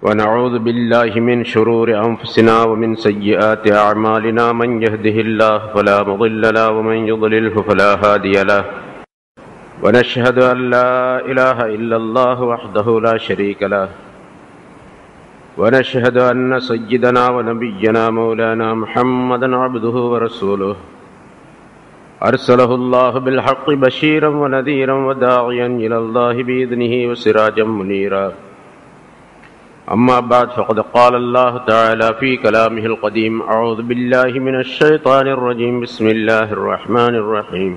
ونعوذ بالله من شرور أنفسنا ومن سيئات أعمالنا من يهده الله فلا مضل له ومن يضلله فلا هادي له ونشهد أن لا إله إلا الله وحده لا شريك له ونشهد أن سيدنا ونبينا مولانا محمدا عبده ورسوله أرسله الله بالحق بشيرا ونذيرا وداعيا إلى الله بإذنه وسراجا منيرا أما بعد فقد قال الله تعالى في كلامه القديم أعوذ بالله من الشيطان الرجيم بسم الله الرحمن الرحيم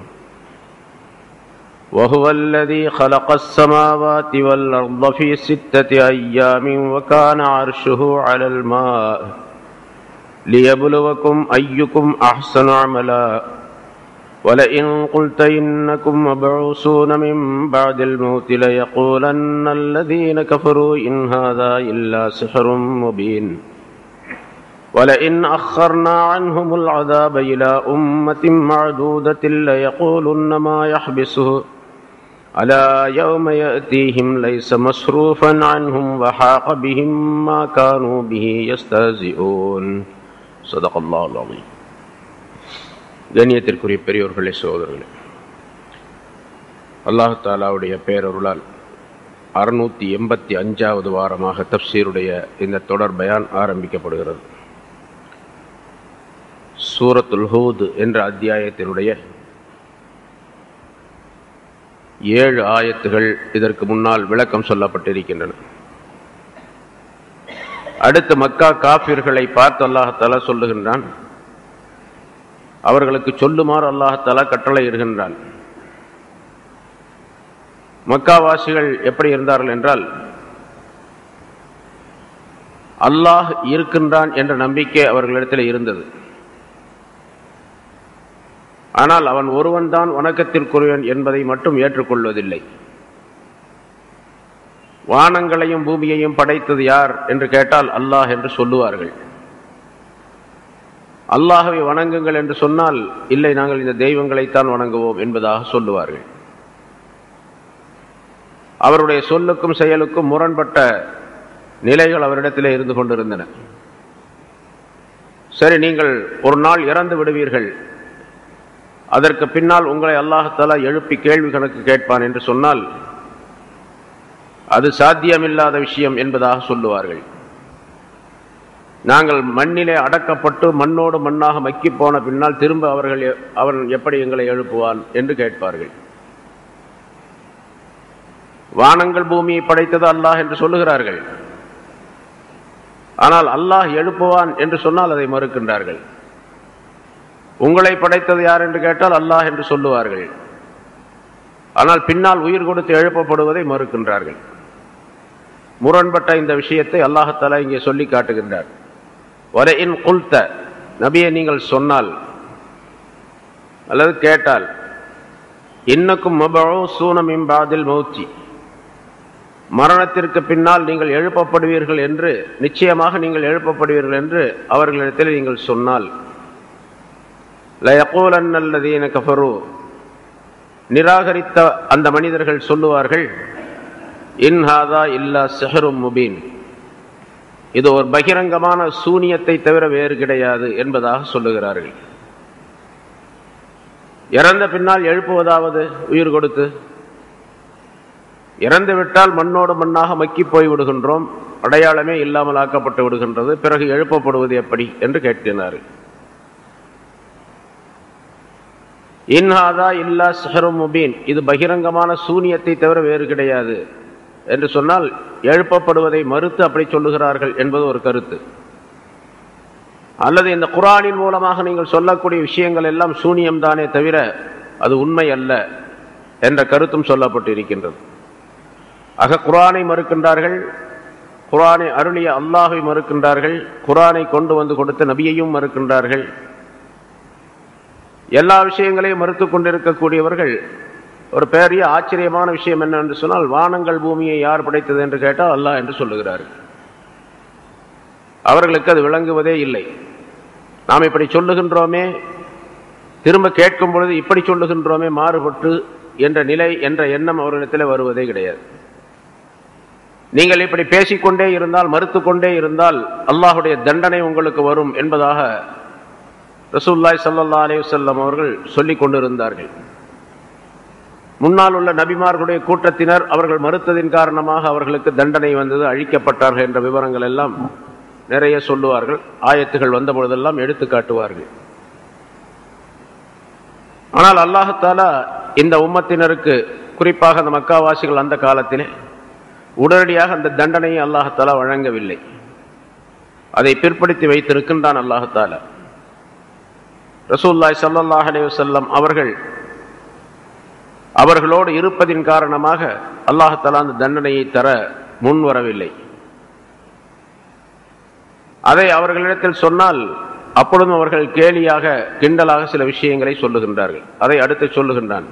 وهو الذي خلق السماوات والأرض في 6 أيام وكان عرشه على الماء ليبلوكم أيكم أحسن عملا ولئن قلت إنكم مبعوثون من بعد الموت ليقولن الذين كفروا إن هذا إلا سحر مبين ولئن أخرنا عنهم العذاب إلى أمة معدودة ليقولن ما يحبسه ألا يوم يأتيهم ليس مصروفا عنهم وحاق بهم ما كانوا به يستهزئون صدق الله العظيم. கண்ணியத்திற்குரிய பெரியோர்களே, சகோதரர்களே, அல்லாஹ் தஆலாவுடைய பேரருளால் 685வது வாரமாக தஃப்சீருடைய இந்த தொடர் பயான் ஆரம்பிக்கப்படுகிறது. சூரத்துல் ஹூத் என்ற அத்தியாயத்தினுடைய 7 ஆயத்துகள் இதற்கு முன்னால் விளக்கம் சொல்லப்பட்டிருக்கின்றன. அடுத்து மக்கா காஃபிர்களை பார்த்து அல்லாஹ் தஆலா சொல்லுகின்றான், அவர்களுக்கு சொல்லுமாறு அல்லாஹ் தஆலா கட்டளை இடுகின்றான். மக்காவாசிகள் எப்படி இருந்தார்கள் என்றால், அல்லாஹ் இருக்கின்றான் என்ற நம்பிக்கை அவர்களிடத்தில் இருந்தது. ஆனால் அவன் ஒருவன் தான் வணக்கத்திற்குரியவன் என்பதை மட்டும் ஏற்றுக்கொள்வதில்லை. வானங்களையும் பூமியையும் படைத்தது யார் என்று கேட்டால் அல்லாஹ் என்று சொல்லுவார்கள். அல்லாஹ்வை வணங்குங்கள் என்று சொன்னால் இல்லை, நாங்கள் இந்த தெய்வங்களைத்தான் வணங்குவோம் என்பதாக சொல்லுவார்கள். அவருடைய சொல்லுக்கும் செயலுக்கும் முரண்பட்ட நிலைகள் அவரிடத்திலே இருந்து கொண்டிருந்தன. சரி, நீங்கள் ஒரு நாள் இறந்து விடுவீர்கள், அதற்கு பின்னால் உங்களை அல்லாஹ் தஆலா எழுப்பி கேள்வி கணக்கு கேட்பான் என்று சொன்னால் அது சாத்தியமில்லாத விஷயம் என்பதாக சொல்லுவார்கள். நாங்கள் மண்ணிலே அடக்கப்பட்டு மண்ணோடு மண்ணாக மக்கி போன பின்னால் திரும்ப அவன் எப்படி எங்களை எழுப்புவான் என்று கேட்பார்கள். வானங்கள் பூமியை படைத்தது அல்லாஹ் என்று சொல்லுகிறார்கள். ஆனால் அல்லாஹ் எழுப்புவான் என்று சொன்னால் அதை மறுக்கின்றார்கள். உங்களை படைத்தது யார் என்று கேட்டால் அல்லாஹ் என்று சொல்லுவார்கள். ஆனால் பின்னால் உயிர் கொடுத்து எழுப்பப்படுவதை மறுக்கின்றார்கள். முரண்பட்ட இந்த விஷயத்தை அல்லாஹ் தஆலா இங்கே சொல்லி காட்டுகின்றார். வலஇன் குல்த, நபியை நீங்கள் சொன்னால் அல்லது கேட்டால், இன்னக்கும் மபஊஸூன மின் பாதில் மௌத்தி, மரணத்திற்கு பின்னால் நீங்கள் எழுப்பப்படுவீர்கள் என்று, நிச்சயமாக நீங்கள் எழுப்பப்படுவீர்கள் என்று அவர்களிடத்தில் நீங்கள் சொன்னால், லயகூலன்ன அல்லதீன கஃபரு, நிராகரித்த அந்த மனிதர்கள் சொல்லுவார்கள், இன் ஹாதா இல்லா சிஹ்ரும் முபீன், இது ஒரு பகிரங்கமான சூனியத்தை தவிர வேறு கிடையாது என்பதாக சொல்லுகிறார்கள். இறந்த பின்னால் எழுப்புவதாவது உயிர் கொடுத்து, இறந்து விட்டால் மண்ணோடு மண்ணாக மக்கி போய் விடுகின்றோம், அடையாளமே இல்லாமல் ஆக்கப்பட்டு விடுகின்றது, பிறகு எழுப்பப்படுவது எப்படி என்று கேட்கிறார்கள். இன்ஹாதா இல்லா சிஹ்ரும் முபீன், இது பகிரங்கமான சூனியத்தை தவிர வேறு கிடையாது என்று சொன்னால் எழுப்பப்படுவதை மறுத்து அப்படி சொல்லுகிறார்கள் என்பது ஒரு கருத்து. அல்லது இந்த குர்ஆனின் மூலமாக நீங்கள் சொல்லக்கூடிய விஷயங்கள் எல்லாம் சூனியம்தானே தவிர அது உண்மை அல்ல என்ற கருத்தும் சொல்லப்பட்டு இருக்கின்றது. ஆக குர்ஆனை மறுக்கின்றார்கள், குர்ஆனை அருளிய அல்லாஹ்வை மறுக்கின்றார்கள், குர்ஆனை கொண்டு வந்து கொடுத்த நபியையும் மறுக்கின்றார்கள். எல்லா விஷயங்களையும் மறுத்து கொண்டிருக்கக்கூடியவர்கள் ஒரு பெரிய ஆச்சரியமான விஷயம் என்ன என்று சொன்னால், வானங்கள் பூமியை யார் படைத்தது என்று கேட்டால் அல்லாஹ் என்று சொல்லுகிறார்கள். அவர்களுக்கு அது விளங்குவதே இல்லை. நாம் இப்படி சொல்லுகின்றோமே, திரும்ப கேட்கும் பொழுது இப்படி சொல்லுகின்றோமே மாறுபட்டு என்ற நிலை என்ற எண்ணம் அவர்களிடத்தில் வருவதே கிடையாது. நீங்கள் இப்படி பேசிக்கொண்டே இருந்தால், மறுத்து கொண்டே இருந்தால் அல்லாஹுடைய தண்டனை உங்களுக்கு வரும் என்பதாக ரசூலுல்லாஹி ஸல்லல்லாஹு அலைஹி வஸல்லம் அவர்கள் சொல்லிக் கொண்டிருந்தார்கள். முன்னால் உள்ள நபிமார்களுடைய கூட்டத்தினர் அவர்கள் மறுத்ததின் காரணமாக அவர்களுக்கு தண்டனை வந்தது, அழிக்கப்பட்டார்கள் என்ற விவரங்கள் எல்லாம் நிறைய சொல்லுவார்கள். ஆயத்துகள் வந்த பொழுதெல்லாம் எடுத்து காட்டுவார்கள். ஆனால் அல்லாஹ் தஆலா இந்த உம்மத்தினருக்கு, குறிப்பாக அந்த மக்காவாசிகள் அந்த காலத்திலே உடனடியாக அந்த தண்டனையை அல்லாஹ் தஆலா வழங்கவில்லை. அதை பிற்படுத்தி வைத்திருக்கின்றான் அல்லாஹ் தஆலா. ரசூலுல்லாஹி ஸல்லல்லாஹு அலைஹி வஸல்லம் அவர்களோடு இருப்பதின் காரணமாக அல்லாஹ் தஆலா அந்த தண்டனையை தர முன் வரவில்லை. அதை அவர்களிடத்தில் சொன்னால் அப்பொழுதும் அவர்கள் கேலியாக, கிண்டலாக சில விஷயங்களை சொல்லுகின்றார்கள். அதை அடுத்து சொல்லுகின்றான்,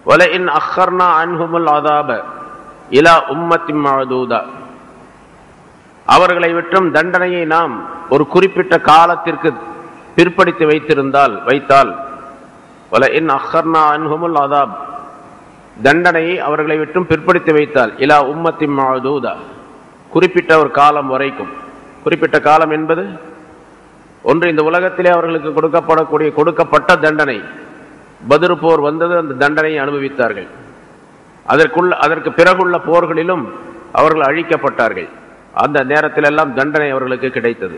வலஇன் அக்கர்னா அன்ஹுமுல் அதாப இலா உம்மத்தின் மஅதூதா. அவர்களை விட்டும் தண்டனையை நாம் ஒரு குறிப்பிட்ட காலத்திற்கு பிற்படுத்தி வைத்தால் வலஇன் அக்கர்னா அன்ஹுமுல் அதாப், தண்டனையை அவர்களை விட்டும் பிற்படுத்தி வைத்தால், இலா உம்மத்தின் மஅதூதா, குறிப்பிட்ட ஒரு காலம் வரைக்கும். குறிப்பிட்ட காலம் என்பது ஒன்று, இந்த உலகத்திலே அவர்களுக்கு கொடுக்கப்பட்ட தண்டனை. பத்ர் போர் வந்தது, அந்த தண்டனையை அனுபவித்தார்கள். அதற்கு பிறகுள்ள போர்களிலும் அவர்கள் அழிக்கப்பட்டார்கள். அந்த நேரத்திலெல்லாம் தண்டனை அவர்களுக்கு கிடைத்தது.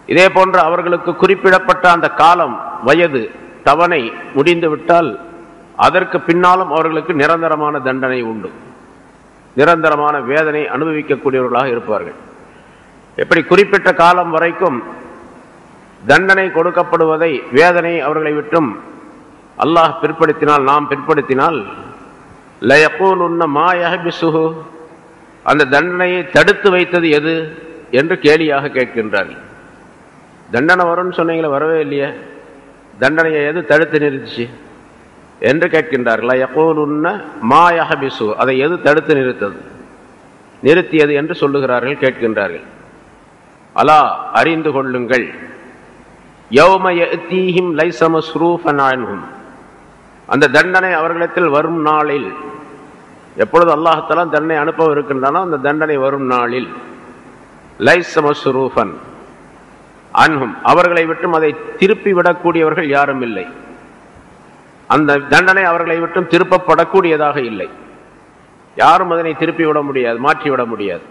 இதே போன்று அவர்களுக்கு குறிப்பிடப்பட்ட அந்த காலம், வயது, தவணை முடிந்து விட்டால் அதற்கு பின்னாலும் அவர்களுக்கு நிரந்தரமான தண்டனை உண்டு. நிரந்தரமான வேதனை அனுபவிக்கக்கூடியவர்களாக இருப்பார்கள். எப்படி குறிப்பிட்ட காலம் வரைக்கும் தண்டனை கொடுக்கப்படுவதை, வேதனை அவர்களை விட்டும் அல்லாஹ் பிற்படுத்தினால், நாம் பிற்படுத்தினால், லயகூலுன்ன மா யஹ்பிசுஹு, அந்த தண்டனையை தடுத்து வைத்தது எது என்று கேலியாக கேட்கின்றார்கள். தண்டனை வரும்னு சொன்னீங்களே, வரவே இல்லையே, தண்டனையை எது தடுத்து நிறுத்திச்சு என்று கேட்கின்றார்கள். லயகூலுன்ன மா யஹ்பிசுஹு, அதை எது தடுத்து நிறுத்தியது என்று சொல்லுகிறார்கள், கேட்கின்றார்கள். அலா, அறிந்து கொள்ளுங்கள், யௌம யஅதீஹிம் லைஸ மஸ்ரூஃபன் அன்ஹும், அந்த தண்டனை அவர்களிடத்தில் வரும் நாளில், எப்பொழுது அல்லாஹ் தஆலா தண்டனை அனுப்ப இருக்கின்றானோ அந்த தண்டனை வரும் நாளில், லைஸ மஸ்ரூஃபன் அன்ஹும், அவர்களை விட்டும் அதை திருப்பி விடக்கூடியவர்கள் யாரும் இல்லை. அந்த தண்டனை அவர்களை விட்டும் திருப்பப்படக்கூடியதாக இல்லை. யாரும் அதனை திருப்பி விட முடியாது, மாற்றிவிட முடியாது.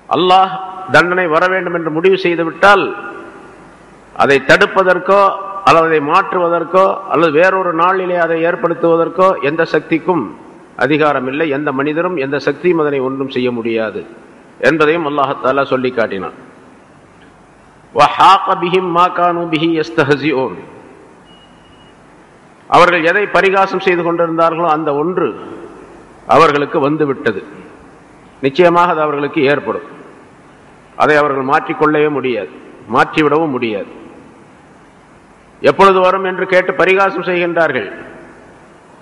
அல்லாஹ் தண்டனை வர வேண்டும் என்று முடிவு செய்துவிட்டால் அதை தடுப்பதற்கோ அல்லது அதை மாற்றுவதற்கோ அல்லது வேறொரு நாளிலே அதை ஏற்படுத்துவதற்கோ எந்த சக்திக்கும் அதிகாரம் இல்லை. எந்த மனிதரும் எந்த சக்தியும் அதனை ஒன்றும் செய்ய முடியாது என்பதையும் அல்லாஹ் தஆலா சொல்லி காட்டினான். வஹாக பிஹிம் மா கானூ பிஹி யஸ்தஹ்சிஊன், அவர்கள் எதை பரிகாசம் செய்து கொண்டிருந்தார்களோ அந்த ஒன்று அவர்களுக்கு வந்துவிட்டது. நிச்சயமாக அது அவர்களுக்கு ஏற்படும். அதை அவர்கள் மாற்றிக்கொள்ளவே முடியாது, மாற்றிவிடவும் முடியாது. எப்பொழுது வரும் என்று கேட்டு பரிகாசம் செய்கின்றார்கள்.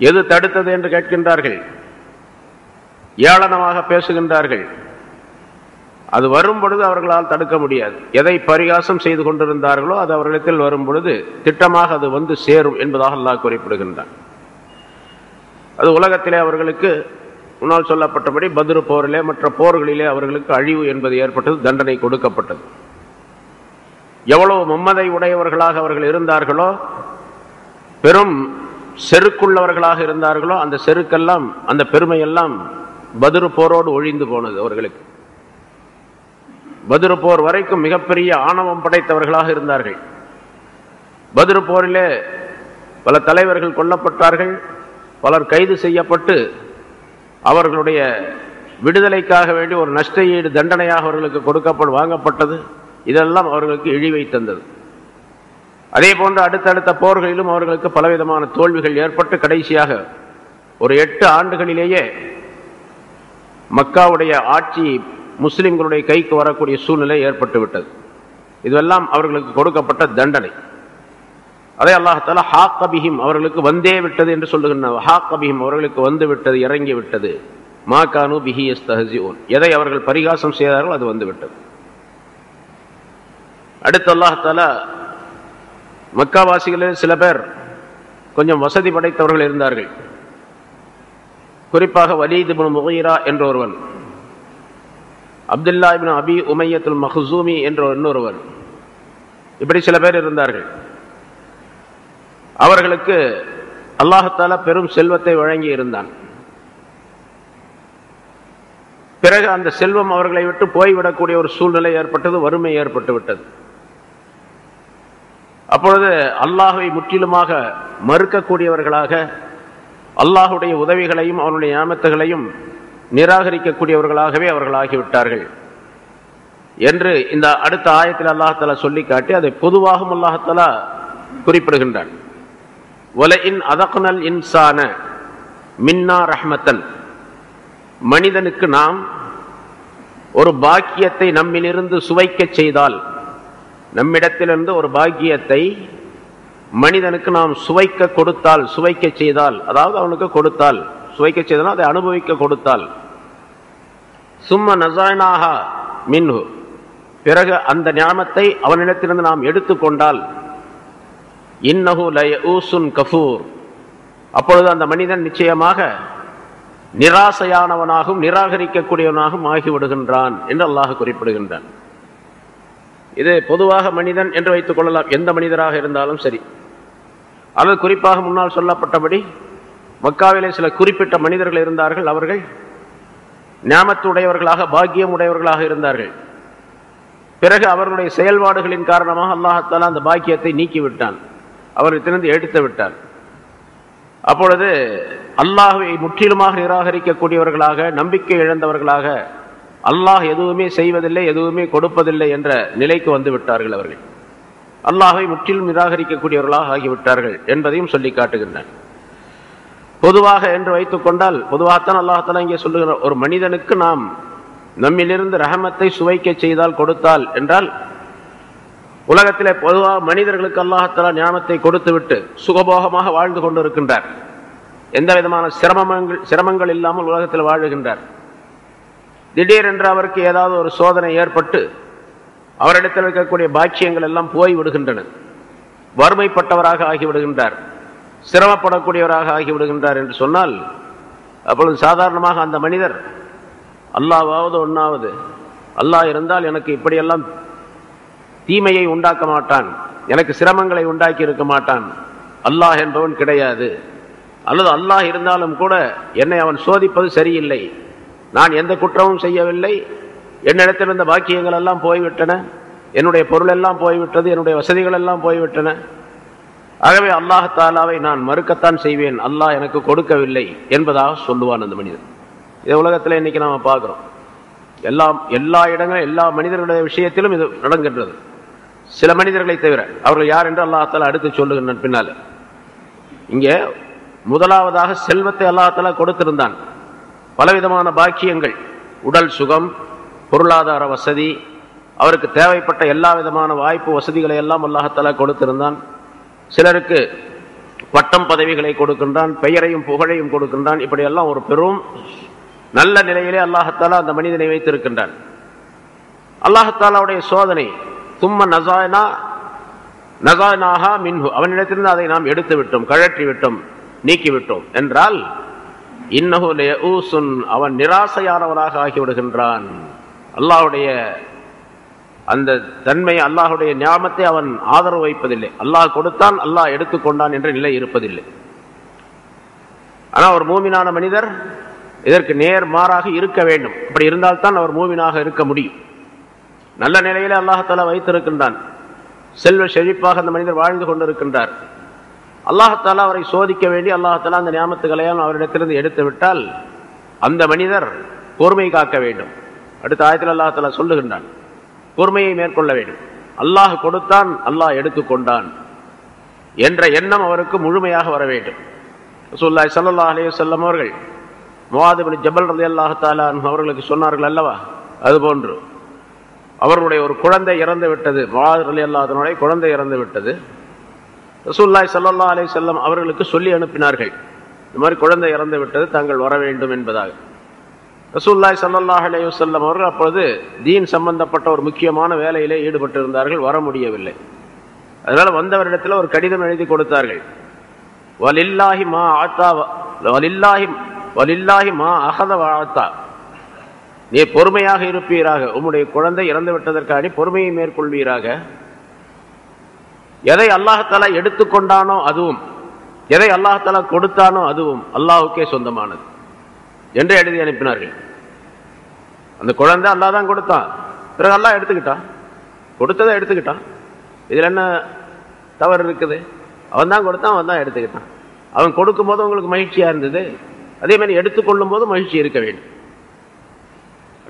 எது தடுத்தது என்று கேட்கின்றார்கள். ஏளனமாக பேசுகின்றார்கள். அது வரும் பொழுது அவர்களால் தடுக்க முடியாது. எதை பரிகாசம் செய்து கொண்டிருந்தார்களோ அது அவர்களிடத்தில் வரும் பொழுது திட்டமாக அது வந்து சேரும் என்பதாக அல்லாஹ் குறிப்பிடுகின்றான். அது உலகத்திலே அவர்களுக்கு முன்னால் சொல்லப்பட்டபடி பத்ர் போரிலே மற்ற போர்களிலே அவர்களுக்கு அழிவு என்பது ஏற்பட்டது, தண்டனை கொடுக்கப்பட்டது. எவ்வளவு மம்மதை உடையவர்களாக அவர்கள் இருந்தார்களோ, பெரும் செருக்குள்ளவர்களாக இருந்தார்களோ, அந்த செருக்கெல்லாம், அந்த பெருமையெல்லாம் பத்ர் போரோடு ஒழிந்து போனது அவர்களுக்கு. பத்ர் போர் வரைக்கும் மிகப்பெரிய ஆணவம் படைத்தவர்களாக இருந்தார்கள். பத்ர் போரிலே பல தலைவர்கள் கொல்லப்பட்டார்கள், பலர் கைது செய்யப்பட்டு அவர்களுடைய விடுதலைக்காக வேண்டி ஒரு நஷ்ட ஈடு தண்டனையாக அவர்களுக்கு வாங்கப்பட்டது. இதெல்லாம் அவர்களுக்கு இழிவை தந்தது. அதே போன்று அடுத்தடுத்த போர்களிலும் அவர்களுக்கு பலவிதமான தோல்விகள் ஏற்பட்டு கடைசியாக ஒரு 8 ஆண்டுகளிலேயே மக்காவுடைய ஆட்சி முஸ்லிம்களுடைய கைக்கு வரக்கூடிய சூழ்நிலை ஏற்பட்டுவிட்டது. இதுவெல்லாம் அவர்களுக்கு கொடுக்கப்பட்ட தண்டனை. அதே அல்லாஹ் தஆலா ஹாக்க பிஹிம், அவர்களுக்கு வந்தே விட்டது என்று சொல்லுகின்றார். ஹாக்க பிஹிம், அவர்களுக்கு வந்து விட்டது, இறங்கி விட்டது. மா கானூ பிஹி யஸ்தஹ்சிஊன், எதை அவர்கள் பரிகாசம் செய்தார்களோ அது வந்து விட்டது. அடுத்து அல்லாஹ் தஆலா மக்காவாசிகளில் சில பேர் கொஞ்சம் வசதி படைத்தவர்கள் இருந்தார்கள். குறிப்பாக வலீத் இப்னு முகீரா என்ற ஒருவன், அப்துல்லா இப்னு அபி உமையத்துல் மஹ்சூமி என்ற இன்னொருவன், இப்படி சில பேர் இருந்தார்கள். அவர்களுக்கு அல்லாஹ் தஆலா பெரும் செல்வத்தை வழங்கி இருந்தான். பிறகு அந்த செல்வம் அவர்களை விட்டு போய்விடக்கூடிய ஒரு சூழ்நிலை ஏற்பட்டது, வறுமை ஏற்பட்டு விட்டது. அப்பொழுது அல்லாஹ்வை முற்றிலுமாக மறுக்கக்கூடியவர்களாக, அல்லாஹுடைய உதவிகளையும் அவனுடைய நியாமத்துகளையும் நிராகரிக்கக்கூடியவர்களாகவே அவர்கள் ஆகிவிட்டார்கள் என்று இந்த அடுத்த ஆயத்தில் அல்லாஹ் தஆலா சொல்லி காட்டி அதை பொதுவாகவும் அல்லாஹ் தஆலா குறிப்பிடுகின்றான். வலஇன் அதக்னல் இன்சான மின்னா ரஹ்மத்தன், மனிதனுக்கு நாம் ஒரு பாக்கியத்தை நம்மிலிருந்து சுவைக்க செய்தால், நம்மிடத்திலிருந்து ஒரு பாக்கியத்தை மனிதனுக்கு நாம் சுவைக்க கொடுத்தால், சுவைக்க செய்தால், அதாவது அவனுக்கு கொடுத்தால், சுவைக்க செய்தால் அதை அனுபவிக்க கொடுத்தால், சும்ம நஸஅனாஹா மின்ஹு, பிறகு அந்த ஞானத்தை அவனிடத்திலிருந்து நாம் எடுத்துக்கொண்டால், இன்னஹு லயஊசுன் கஃபூர், அப்பொழுது அந்த மனிதன் நிச்சயமாக நிராசையானவனாகவும் நிராகரிக்கக்கூடியவனாகவும் ஆகிவிடுகின்றான் என்று அல்லாஹ் குறிப்பிடுகின்றான். இது பொதுவாக மனிதன் என்று வைத்துக் கொள்ளலாம், எந்த மனிதராக இருந்தாலும் சரி. அல்லது குறிப்பாக முன்னால் சொல்லப்பட்டபடி மக்காவிலே சில குறிப்பிட்ட மனிதர்கள் இருந்தார்கள். அவர்கள் ஞாமத்துடையவர்களாக, பாக்கியம் உடையவர்களாக இருந்தார்கள். பிறகு அவர்களுடைய செயல்பாடுகளின் காரணமாக அல்லாஹ் தஆலா அந்த பாக்கியத்தை நீக்கிவிட்டான், அவர்களிடத்திலிருந்து எடுத்து விட்டான். அப்பொழுது அல்லாஹ்வை முற்றிலுமாக நிராகரிக்கக்கூடியவர்களாக, நம்பிக்கை இழந்தவர்களாக, அல்லாஹ் எதுவுமே செய்வதில்லை, எதுவுமே கொடுப்பதில்லை என்ற நிலைக்கு வந்து விட்டார்கள். அவர்கள் அல்லாஹ்வை முற்றிலும் நிராகரிக்கக்கூடியவர்களாக ஆகிவிட்டார்கள் என்பதையும் சொல்லி காட்டுகின்றனர். பொதுவாக என்று வைத்துக் கொண்டால், பொதுவாகத்தான் அல்லாஹ் தஆலா இங்கே சொல்லுகிற, ஒரு மனிதனுக்கு நாம் நம்மிலிருந்து ரஹமத்தை சுவைக்க செய்தால், கொடுத்தால் என்றால், உலகத்திலே பொதுவாக மனிதர்களுக்கு அல்லாஹ் தஆலா ஞானத்தை கொடுத்துவிட்டு சுகபோகமாக வாழ்ந்து கொண்டிருக்கின்றார். எந்த விதமான சிரமங்கள் இல்லாமல் உலகத்தில் வாழுகின்றார். திடீரென்று அவருக்கு ஏதாவது ஒரு சோதனை ஏற்பட்டு அவரிடத்தில் இருக்கக்கூடிய பாக்கியங்கள் எல்லாம் போய் விடுகின்றன. வறுமைப்பட்டவராக ஆகிவிடுகின்றார், சிரமப்படக்கூடியவராக ஆகிவிடுகின்றார் என்று சொன்னால், அப்பொழுது சாதாரணமாக அந்த மனிதர் அல்லாஹ்வாவது ஒன்றாவது, அல்லாஹ் இருந்தால் எனக்கு இப்படியெல்லாம் தீமையை உண்டாக்க மாட்டான், எனக்கு சிரமங்களை உண்டாக்கி இருக்க மாட்டான், அல்லாஹ் என்பவன் கிடையாது, அல்லது அல்லாஹ் இருந்தாலும் கூட என்னை அவன் சோதிப்பது சரியில்லை, நான் எந்த குற்றமும் செய்யவில்லை, என்னிடத்தில் இருந்த பாக்கியங்கள் எல்லாம் போய்விட்டன, என்னுடைய பொருள் எல்லாம் போய்விட்டது, என்னுடைய வசதிகள் எல்லாம் போய்விட்டன, ஆகவே அல்லாஹ் தஆலாவை நான் மறுக்கத்தான் செய்வேன், அல்லாஹ் எனக்கு கொடுக்கவில்லை என்பதாக சொல்லுவான் அந்த மனிதன். இதை உலகத்தில் இன்னைக்கு நாம பார்க்கிறோம். எல்லா இடங்களும் எல்லா மனிதர்களுடைய விஷயத்திலும் இது நடக்கின்றது. சில மனிதர்களை தவிர. அவர்கள் யார் என்று அல்லாஹ் தஆலா அடுத்து சொல்லுகின்றான் பின்னால. இங்கே முதலாவதாக செல்வத்தை அல்லாஹ் தஆலா கொடுத்திருந்தான். பலவிதமான பாக்கியங்கள், உடல் சுகம், பொருளாதார வசதி, அவருக்கு தேவைப்பட்ட எல்லா விதமான வாய்ப்பு வசதிகளை எல்லாம் அல்லாஹ் தஆலா கொடுத்திருந்தான். சிலருக்கு பட்டம் பதவிகளை கொடுக்கின்றான், பெயரையும் புகழையும் கொடுக்கின்றான். இப்படியெல்லாம் ஒரு பெரும் நல்ல நிலையிலே அல்லாஹ் தஆலா அந்த மனிதனை வைத்திருக்கின்றான். அல்லாஹ் தஆலாவுடைய சோதனை, சும்ம நஸஅனாஹா மின்ஹு, அவனிடத்திலிருந்து அதை நாம் எடுத்து விட்டோம், கழற்றி விட்டோம், நீக்கிவிட்டோம் என்றால், இன்னஹு லயஊசுன், அவன் நிராசையானவனாக ஆகிவிடுகின்றான். அல்லாஹ்வுடைய அந்த தன்மை, அல்லாஹ்வுடைய ஞாமத்தை அவன் ஆதரவு வைப்பதில்லை. அல்லாஹ் கொடுத்தான், அல்லாஹ் எடுத்துக்கொண்டான் என்ற நிலை இருப்பதில்லை. ஆனால் ஒரு மூமினான மனிதர் இதற்கு நேர் மாறாக இருக்க வேண்டும். அப்படி இருந்தால்தான் அவர் மூமினாக இருக்க முடியும். நல்ல நிலையிலே அல்லாஹ் தஆலா வைத்திருக்கின்றான், செல்வ செழிப்பாக அந்த மனிதர் வாழ்ந்து கொண்டிருக்கின்றார். அல்லாஹ் தஆலா அவரை சோதிக்க வேண்டி அல்லாஹ் தஆலா அந்த நியாமத்துகளையும் அவரிடத்திலிருந்து எடுத்து விட்டால் அந்த மனிதர் பொறுமை காக்க வேண்டும். அடுத்த ஆயத்தில் அல்லாஹ் தஆலா சொல்லுகின்றான், பொறுமையை மேற்கொள்ள வேண்டும். அல்லாஹ் கொடுத்தான், அல்லாஹ் எடுத்துக்கொண்டான் என்ற எண்ணம் அவருக்கு முழுமையாக வர வேண்டும். ரசூலுல்லாஹி ஸல்லல்லாஹு அலைஹி வஸல்லம் அவர்கள் முஆத் இப்னு ஜபல் ரலியல்லாஹு தஆலா அன்ஹு அவர்களுக்கு சொன்னார்கள் அல்லவா, அதுபோன்று அவருடைய ஒரு குழந்தை இறந்து விட்டது, முஆத் ரலியல்லாஹு அன்ஹுடைய குழந்தை இறந்து விட்டது. ரசூலுல்லாஹி ஸல்லல்லாஹு அலைஹி வஸல்லம் அவர்களுக்கு சொல்லி அனுப்பினார்கள், இந்த மாதிரி குழந்தை இறந்து விட்டது, தாங்கள் வர வேண்டும் என்பதாக. ரசூலுல்லாஹி ஸல்லல்லாஹு அலைஹி வஸல்லம் அவர்கள் அப்பொழுது தீன் சம்பந்தப்பட்ட ஒரு முக்கியமான வேலையிலே ஈடுபட்டு இருந்தார்கள், வர முடியவில்லை. அதனால வந்தவரிடத்தில் ஒரு கடிதம் எழுதி கொடுத்தார்கள். வலில்லாஹி மா ஆத்தா வலில்லாஹி வலில்லாஹி மா அஹத வஅத்தா, நீ பொறுமையாக இருப்பீராக, உம்முடைய குழந்தை இறந்து விட்டதற்காக பொறுமையை மேற்கொள்வீராக. எதை அல்லாஹ் தஆலா எடுத்துக்கொண்டானோ அதுவும், எதை அல்லாஹ் தஆலா கொடுத்தானோ அதுவும் அல்லாஹ்வுக்கே சொந்தமானது என்று எழுதி அனுப்பினார்கள். அந்த குழந்தை அல்லாஹ் தான் கொடுத்தான், பிறகு அல்லாஹ் எடுத்துக்கிட்டான், கொடுத்ததை எடுத்துக்கிட்டான். இதில் என்ன தவறு இருக்குது? அவன் தான் கொடுத்தான், அவன் தான் எடுத்துக்கிட்டான். அவன் கொடுக்கும் போது உங்களுக்கு மகிழ்ச்சியா இருந்தது, அதே மாதிரி எடுத்துக்கொள்ளும் போது மகிழ்ச்சி இருக்க வேண்டும்.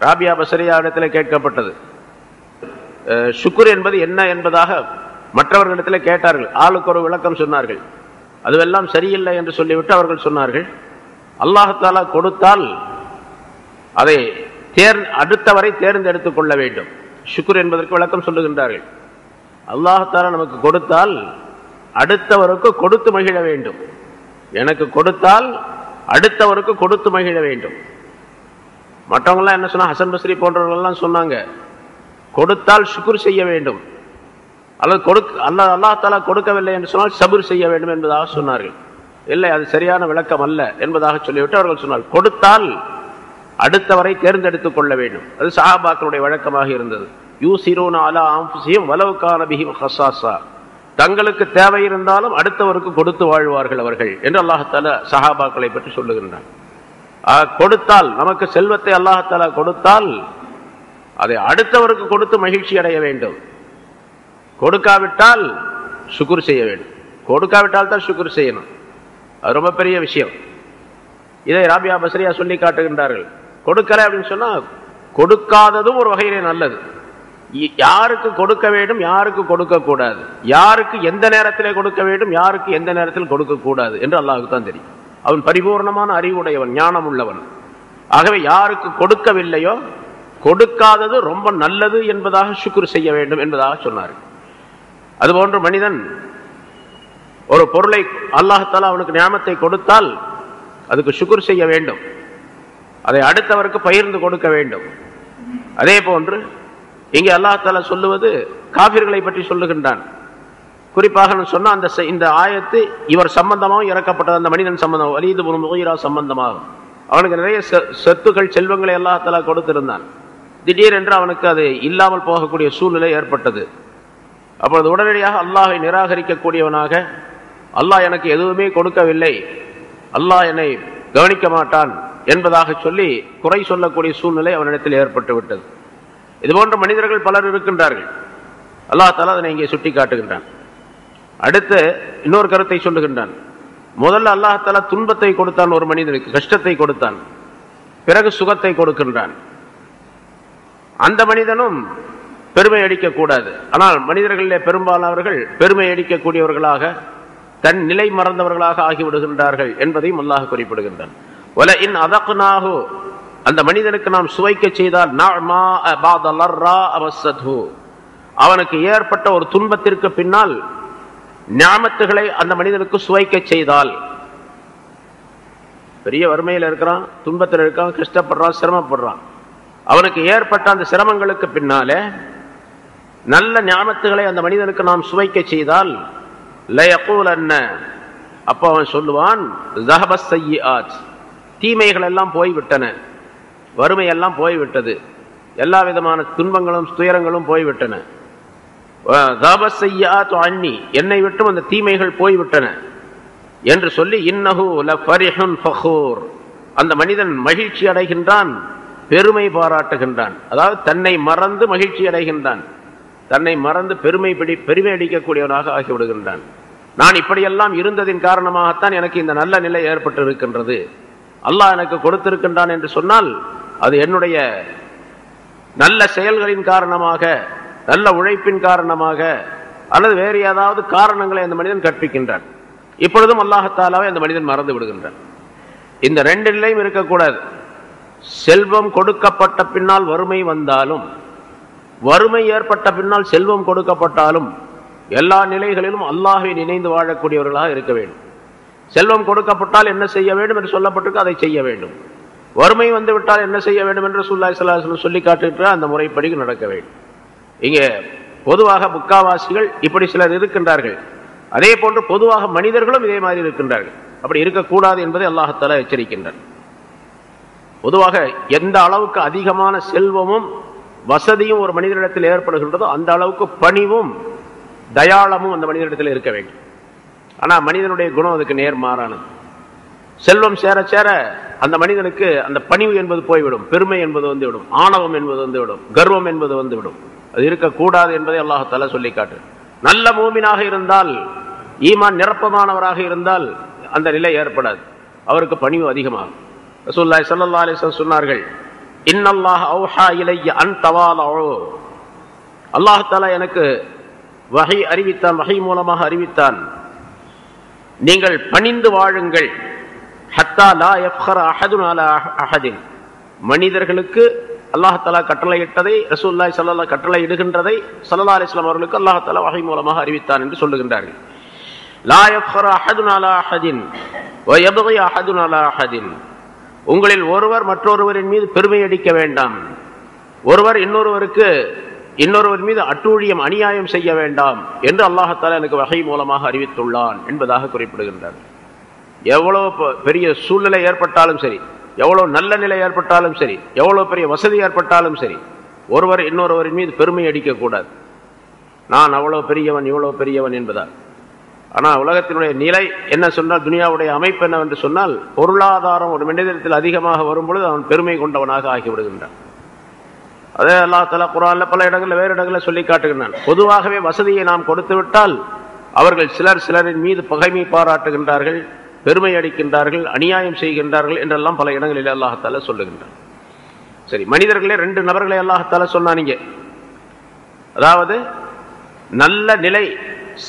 ராபியா பஸ்ரியா இடத்துல கேட்கப்பட்டது, ஷுக்ர் என்பது என்ன என்பதாக மற்றவர்களிடத்தில் கேட்டார்கள். ஆளுக்கு ஒரு விளக்கம் சொன்னார்கள். அதுவெல்லாம் சரியில்லை என்று சொல்லிவிட்டு அவர்கள் சொன்னார்கள், அல்லாஹ் தஆலா கொடுத்தால் அதை அடுத்தவரை தேர்ந்தெடுத்துக் கொள்ள வேண்டும். ஷுக்ர் என்பதற்கு விளக்கம் சொல்லுகின்றார்கள். அல்லாஹ் தஆலா நமக்கு கொடுத்தால் அடுத்தவருக்கு கொடுத்து மகிழ வேண்டும். எனக்கு கொடுத்தால் அடுத்தவருக்கு கொடுத்து மகிழ வேண்டும். மற்றவங்களாம் என்ன சொன்னா, ஹசன் பஸ்ரி போன்றவர்கள்லாம் சொன்னாங்க, கொடுத்தால் ஷுக்ர் செய்ய வேண்டும், அல்லது அல்லாஹ் தஆலா கொடுக்கவில்லை என்று சொன்னால் சபுர் செய்ய வேண்டும் என்பதாக சொன்னார்கள். இல்லை, அது சரியான விளக்கம் அல்ல என்பதாக சொல்லிவிட்டு அவர்கள் சொன்னார்கள், கொடுத்தால் அடுத்தவரை தேர்ந்தெடுத்துக் கொள்ள வேண்டும். அது சஹாபாக்களுடைய வழக்கமாக இருந்தது. யூசிரூன அலா அன்ஃபுஸிஹிம் வலவ் கான பிஹிம் ஹஸ்ஸாஸா, தங்களுக்கு தேவை இருந்தாலும் அடுத்தவருக்கு கொடுத்து வாழ்வார்கள் அவர்கள் என்று அல்லாஹ் தஆலா சஹாபாக்களை பற்றி சொல்லுகின்றான். கொடுத்தால், நமக்கு செல்வத்தை அல்லாஹ் தஆலா கொடுத்தால் அதை அடுத்தவருக்கு கொடுத்து மகிழ்ச்சி அடைய வேண்டும். கொடுக்காவிட்டால் ஷுக்ர் செய்ய வேண்டும். கொடுக்காவிட்டால் தான் ஷுக்ர் செய்யணும். அது ரொம்ப பெரிய விஷயம். இதை ராபியா பஸ்ரியா சொல்லி காட்டுகின்றார்கள். கொடுக்கல அப்படின்னு சொன்னா கொடுக்காததும் ஒரு வகையிலே நல்லது. யாருக்கு கொடுக்க வேண்டும், யாருக்கு கொடுக்க கூடாது, யாருக்கு எந்த நேரத்திலே கொடுக்க வேண்டும், யாருக்கு எந்த நேரத்தில் கொடுக்க கூடாது என்று அல்லாஹ்வுக்கு தான் தெரியும். அவன் பரிபூர்ணமான அறிவுடையவன், ஞானம் உள்ளவன். ஆகவே யாருக்கு கொடுக்கவில்லையோ கொடுக்காதது ரொம்ப நல்லது என்பதாக ஷுக்ர் செய்ய வேண்டும் என்பதாக சொன்னார். அதுபோன்று மனிதன் ஒரு பொருளை அல்லாஹ் தஆலா அவனுக்கு நியாமத்தை கொடுத்தால் அதுக்கு ஷுக்ர் செய்ய வேண்டும், அதை அடுத்தவருக்கு பகிர்ந்து கொடுக்க வேண்டும். அதே போன்று இங்கே அல்லாஹ் தஆலா சொல்லுவது காஃபிர்களை பற்றி சொல்லுகின்றான். குறிப்பாக சொன்ன இந்த ஆயத்து இவர் சம்பந்தமாகவும் இறக்கப்பட்டது, அந்த மனிதன் சம்பந்தம், வலீத் இப்னு முகீரா சம்பந்தமாகும். அவனுக்கு நிறைய சொத்துக்கள் செல்வங்களை அல்லாஹ் தஆலா கொடுத்திருந்தான். திடீரென்று அவனுக்கு அது இல்லாமல் போகக்கூடிய சூழ்நிலை ஏற்பட்டது. அப்பொழுது உடனடியாக அல்லாஹை நிராகரிக்கக்கூடியவனாக, அல்லாஹ் எனக்கு எதுவுமே கொடுக்கவில்லை, அல்லாஹ் என்னை கவனிக்க மாட்டான் என்பதாக சொல்லி குறை சொல்லக்கூடிய சூழ்நிலை அவனிடத்தில் ஏற்பட்டு விட்டது. இதுபோன்ற மனிதர்கள் பலர் இருக்கின்றார்கள். அல்லாஹ் தஆலா அதனை இங்கே சுட்டி காட்டுகின்றான். அடுத்து இன்னொரு கருத்தை சொல்லுகின்றான். முதல்ல அல்லாஹ் தஆலா துன்பத்தை கொடுத்தான், ஒரு மனிதனுக்கு கஷ்டத்தை கொடுத்தான், பிறகு சுகத்தை கொடுக்கின்றான். அந்த மனிதனும் பெருமை அடிக்கக்கூடாது. ஆனால் மனிதர்களிலே பெரும்பாலானவர்கள் பெருமை அடிக்கக்கூடியவர்களாக, தன் நிலை மறந்தவர்களாக ஆகிவிடுகின்றார்கள் என்பதையும் அல்லாஹ் குறிப்பிடுகின்றான். வல இன் அதக்னாஹு, அந்த மனிதனுக்கு நாம் சுவைக்க செய்தால், நஅமா பஅத லர்ரா அவஸ்ஸத்ஹு, அவனுக்கு ஏற்பட்ட ஒரு துன்பத்திற்கு பின்னால் நியாமத்துகளை அந்த மனிதனுக்கு சுவைக்க செய்தால், பெரிய வறுமையில் இருக்கிறான், துன்பத்தில் இருக்கான், கஷ்டப்படுறான், சிரமப்படுறான், அவனுக்கு ஏற்பட்ட அந்த சிரமங்களுக்கு பின்னாலே நல்ல நியாமத்துகளை அந்த மனிதனுக்கு நாம் சுவைக்க செய்தால், லயகூலன்ன, அப்போ அவன் சொல்லுவான், ஸஹபஸ் ஸய்யிஆத், தீமைகள் எல்லாம் போய்விட்டன, வறுமையெல்லாம் போய்விட்டது, எல்லா விதமான துன்பங்களும் துயரங்களும் போய்விட்டன. ஸஹபஸ் ஸய்யிஆத் அன்னி, என்னை விட்டும் அந்த தீமைகள் போய்விட்டன என்று சொல்லி, இன்னஹு லஃபரிஹுன் ஃபഖூர், அந்த மனிதன் மகிழ்ச்சி அடைகின்றான், பெருமை பாராட்டுகின்றான். அதாவது தன்னை மறந்து மகிழ்ச்சி அடைகின்றான், தன்னை மறந்து பெருமை அடிக்கக்கூடியவனாக ஆகிவிடுகின்றான். நான் இப்படியெல்லாம் இருந்ததின் காரணமாகத்தான் எனக்கு இந்த நல்ல நிலை ஏற்பட்டு இருக்கின்றது, அல்லாஹ் எனக்கு கொடுத்திருக்கின்றான் என்று சொன்னால் அது என்னுடைய நல்ல செயல்களின் காரணமாக, நல்ல உழைப்பின் காரணமாக, அல்லது வேறு ஏதாவது காரணங்களை அந்த மனிதன் கற்பிக்கின்றான். இப்பொழுதும் அல்லாஹ் தஆலாவை அந்த மனிதன் மறந்து விடுகின்றான். இந்த ரெண்டு நிலையும் இருக்கக்கூடாது. செல்வம் கொடுக்கப்பட்ட பின்னால் வறுமை வந்தாலும், வறுமை ஏற்பட்ட பின்னால் செல்வம் கொடுக்கப்பட்டாலும், எல்லா நிலைகளிலும் அல்லாஹ்வை நினைந்து வாழக்கூடியவர்களாக இருக்க வேண்டும். செல்வம் கொடுக்கப்பட்டால் என்ன செய்ய வேண்டும் என்று சொல்லப்பட்டிருக்கு, அதை செய்ய வேண்டும். வறுமை வந்து விட்டால் என்ன செய்ய வேண்டும் என்று ரசூலுல்லாஹி ஸல்லல்லாஹு அலைஹி வஸல்லம் சொல்லி காட்டுகிற அந்த முறைப்படி நடக்க வேண்டும். இங்கே பொதுவாக முக்காவாசிகள் இப்படி சிலர் இருக்கின்றார்கள். அதே போன்று பொதுவாக மனிதர்களும் இதே மாதிரி இருக்கின்றார்கள். அப்படி இருக்கக்கூடாது என்பதை அல்லாஹ் தஆலா எச்சரிக்கின்றார். பொதுவாக எந்த அளவுக்கு அதிகமான செல்வமும் வசதியும் ஒரு மனிதனிடத்தில் ஏற்படுகின்றதோ அந்த அளவுக்கு பணிவும் தயாளமும் அந்த மனிதனிடத்தில் இருக்க வேண்டும். ஆனால் மனிதனுடைய குணம் அதுக்கு நேர்மாறானது. செல்வம் சேர சேர அந்த மனிதனுக்கு அந்த பணிவு என்பது போய்விடும், பெருமை என்பது வந்துவிடும், ஆணவம் என்பது வந்துவிடும், கர்வம் என்பது வந்துவிடும். அது இருக்கக்கூடாது என்பதை அல்லாஹ் தஆலா சொல்லி காட்டு. நல்ல மூமினாக இருந்தால், ஈமான் நிரப்பமானவராக இருந்தால் அந்த நிலை ஏற்படாது, அவருக்கு பணிவு அதிகமாகும். ரசூலுல்லாஹி ஸல்லல்லாஹு அலைஹி வஸல்லம் சொன்னார்கள், இன்னல்லாஹ் அவ்ஹா இலைய அன் தவாலு. அல்லாஹ் தஆலா எனக்கு வஹி அறிவித்தான், வஹி மூலமாக அறிவித்தான், நீங்கள் பணிந்து வாழுங்கள். ஹத்தா லா யஃப்ஹர அஹதுன் அலா அஹதின். மனிதர்களுக்கு அல்லாஹ் தஆலா கட்டளையிட்டதை, ரசூலுல்லாஹி ஸல்லல்லாஹு கட்டளை இடுகின்றதை ஸல்லல்லாஹு அலைஹி வஸல்லம் அவர்களுக்கு அல்லாஹ் தஆலா வஹி மூலமாக அறிவித்தான் என்று சொல்லுகின்றார்கள். லா யஃப்ஹர அஹதுன் அலா அஹதின் வ யப்கி அஹதுன் அலா அஹதின். உங்களில் ஒருவர் மற்றொருவரின் மீது பெருமை அடிக்க வேண்டாம், ஒருவர் இன்னொருவர் மீது அட்டூழியம் அநியாயம் செய்ய வேண்டாம் என்று அல்லாஹ் தஆலா எனக்கு வஹி மூலமாக அறிவித்துள்ளான் என்பதாக குறிப்பிடுகின்றார். எவ்வளவு பெரிய சூழ்நிலை ஏற்பட்டாலும் சரி, எவ்வளவு நல்ல நிலை ஏற்பட்டாலும் சரி, எவ்வளவு பெரிய வசதி ஏற்பட்டாலும் சரி, ஒருவர் இன்னொருவரின் மீது பெருமை அடிக்கக்கூடாது. நான் அவ்வளவு பெரியவன், இவ்வளவு பெரியவன் என்பதால். ஆனால் உலகத்தினுடைய நிலை என்ன சொன்னால், துனியாவுடைய அமைப்பு என்னவென்று சொன்னால், பொருளாதாரம் ஒரு மனிதத்தில் அதிகமாக வரும்பொழுது அவன் பெருமை கொண்டவனாக ஆகிவிடுகின்றான். அதே அல்லாஹ் தஆலா குர்ஆன்ல பல இடங்களில் வேறு இடங்களில் சொல்லி காட்டுகின்றான். பொதுவாகவே வசதியை நாம் கொடுத்து விட்டால் அவர்கள் சிலரின் மீது பகைமை பாராட்டுகின்றார்கள், பெருமை அடிக்கின்றார்கள், அநியாயம் செய்கின்றார்கள் என்றெல்லாம் பல இடங்களில் அல்லாஹ் தஆலா சொல்லுகின்றான். சரி, மனிதர்களே ரெண்டு நபர்களை அல்லாஹ் தஆலா சொன்னானீங்க. அதாவது நல்ல நிலை,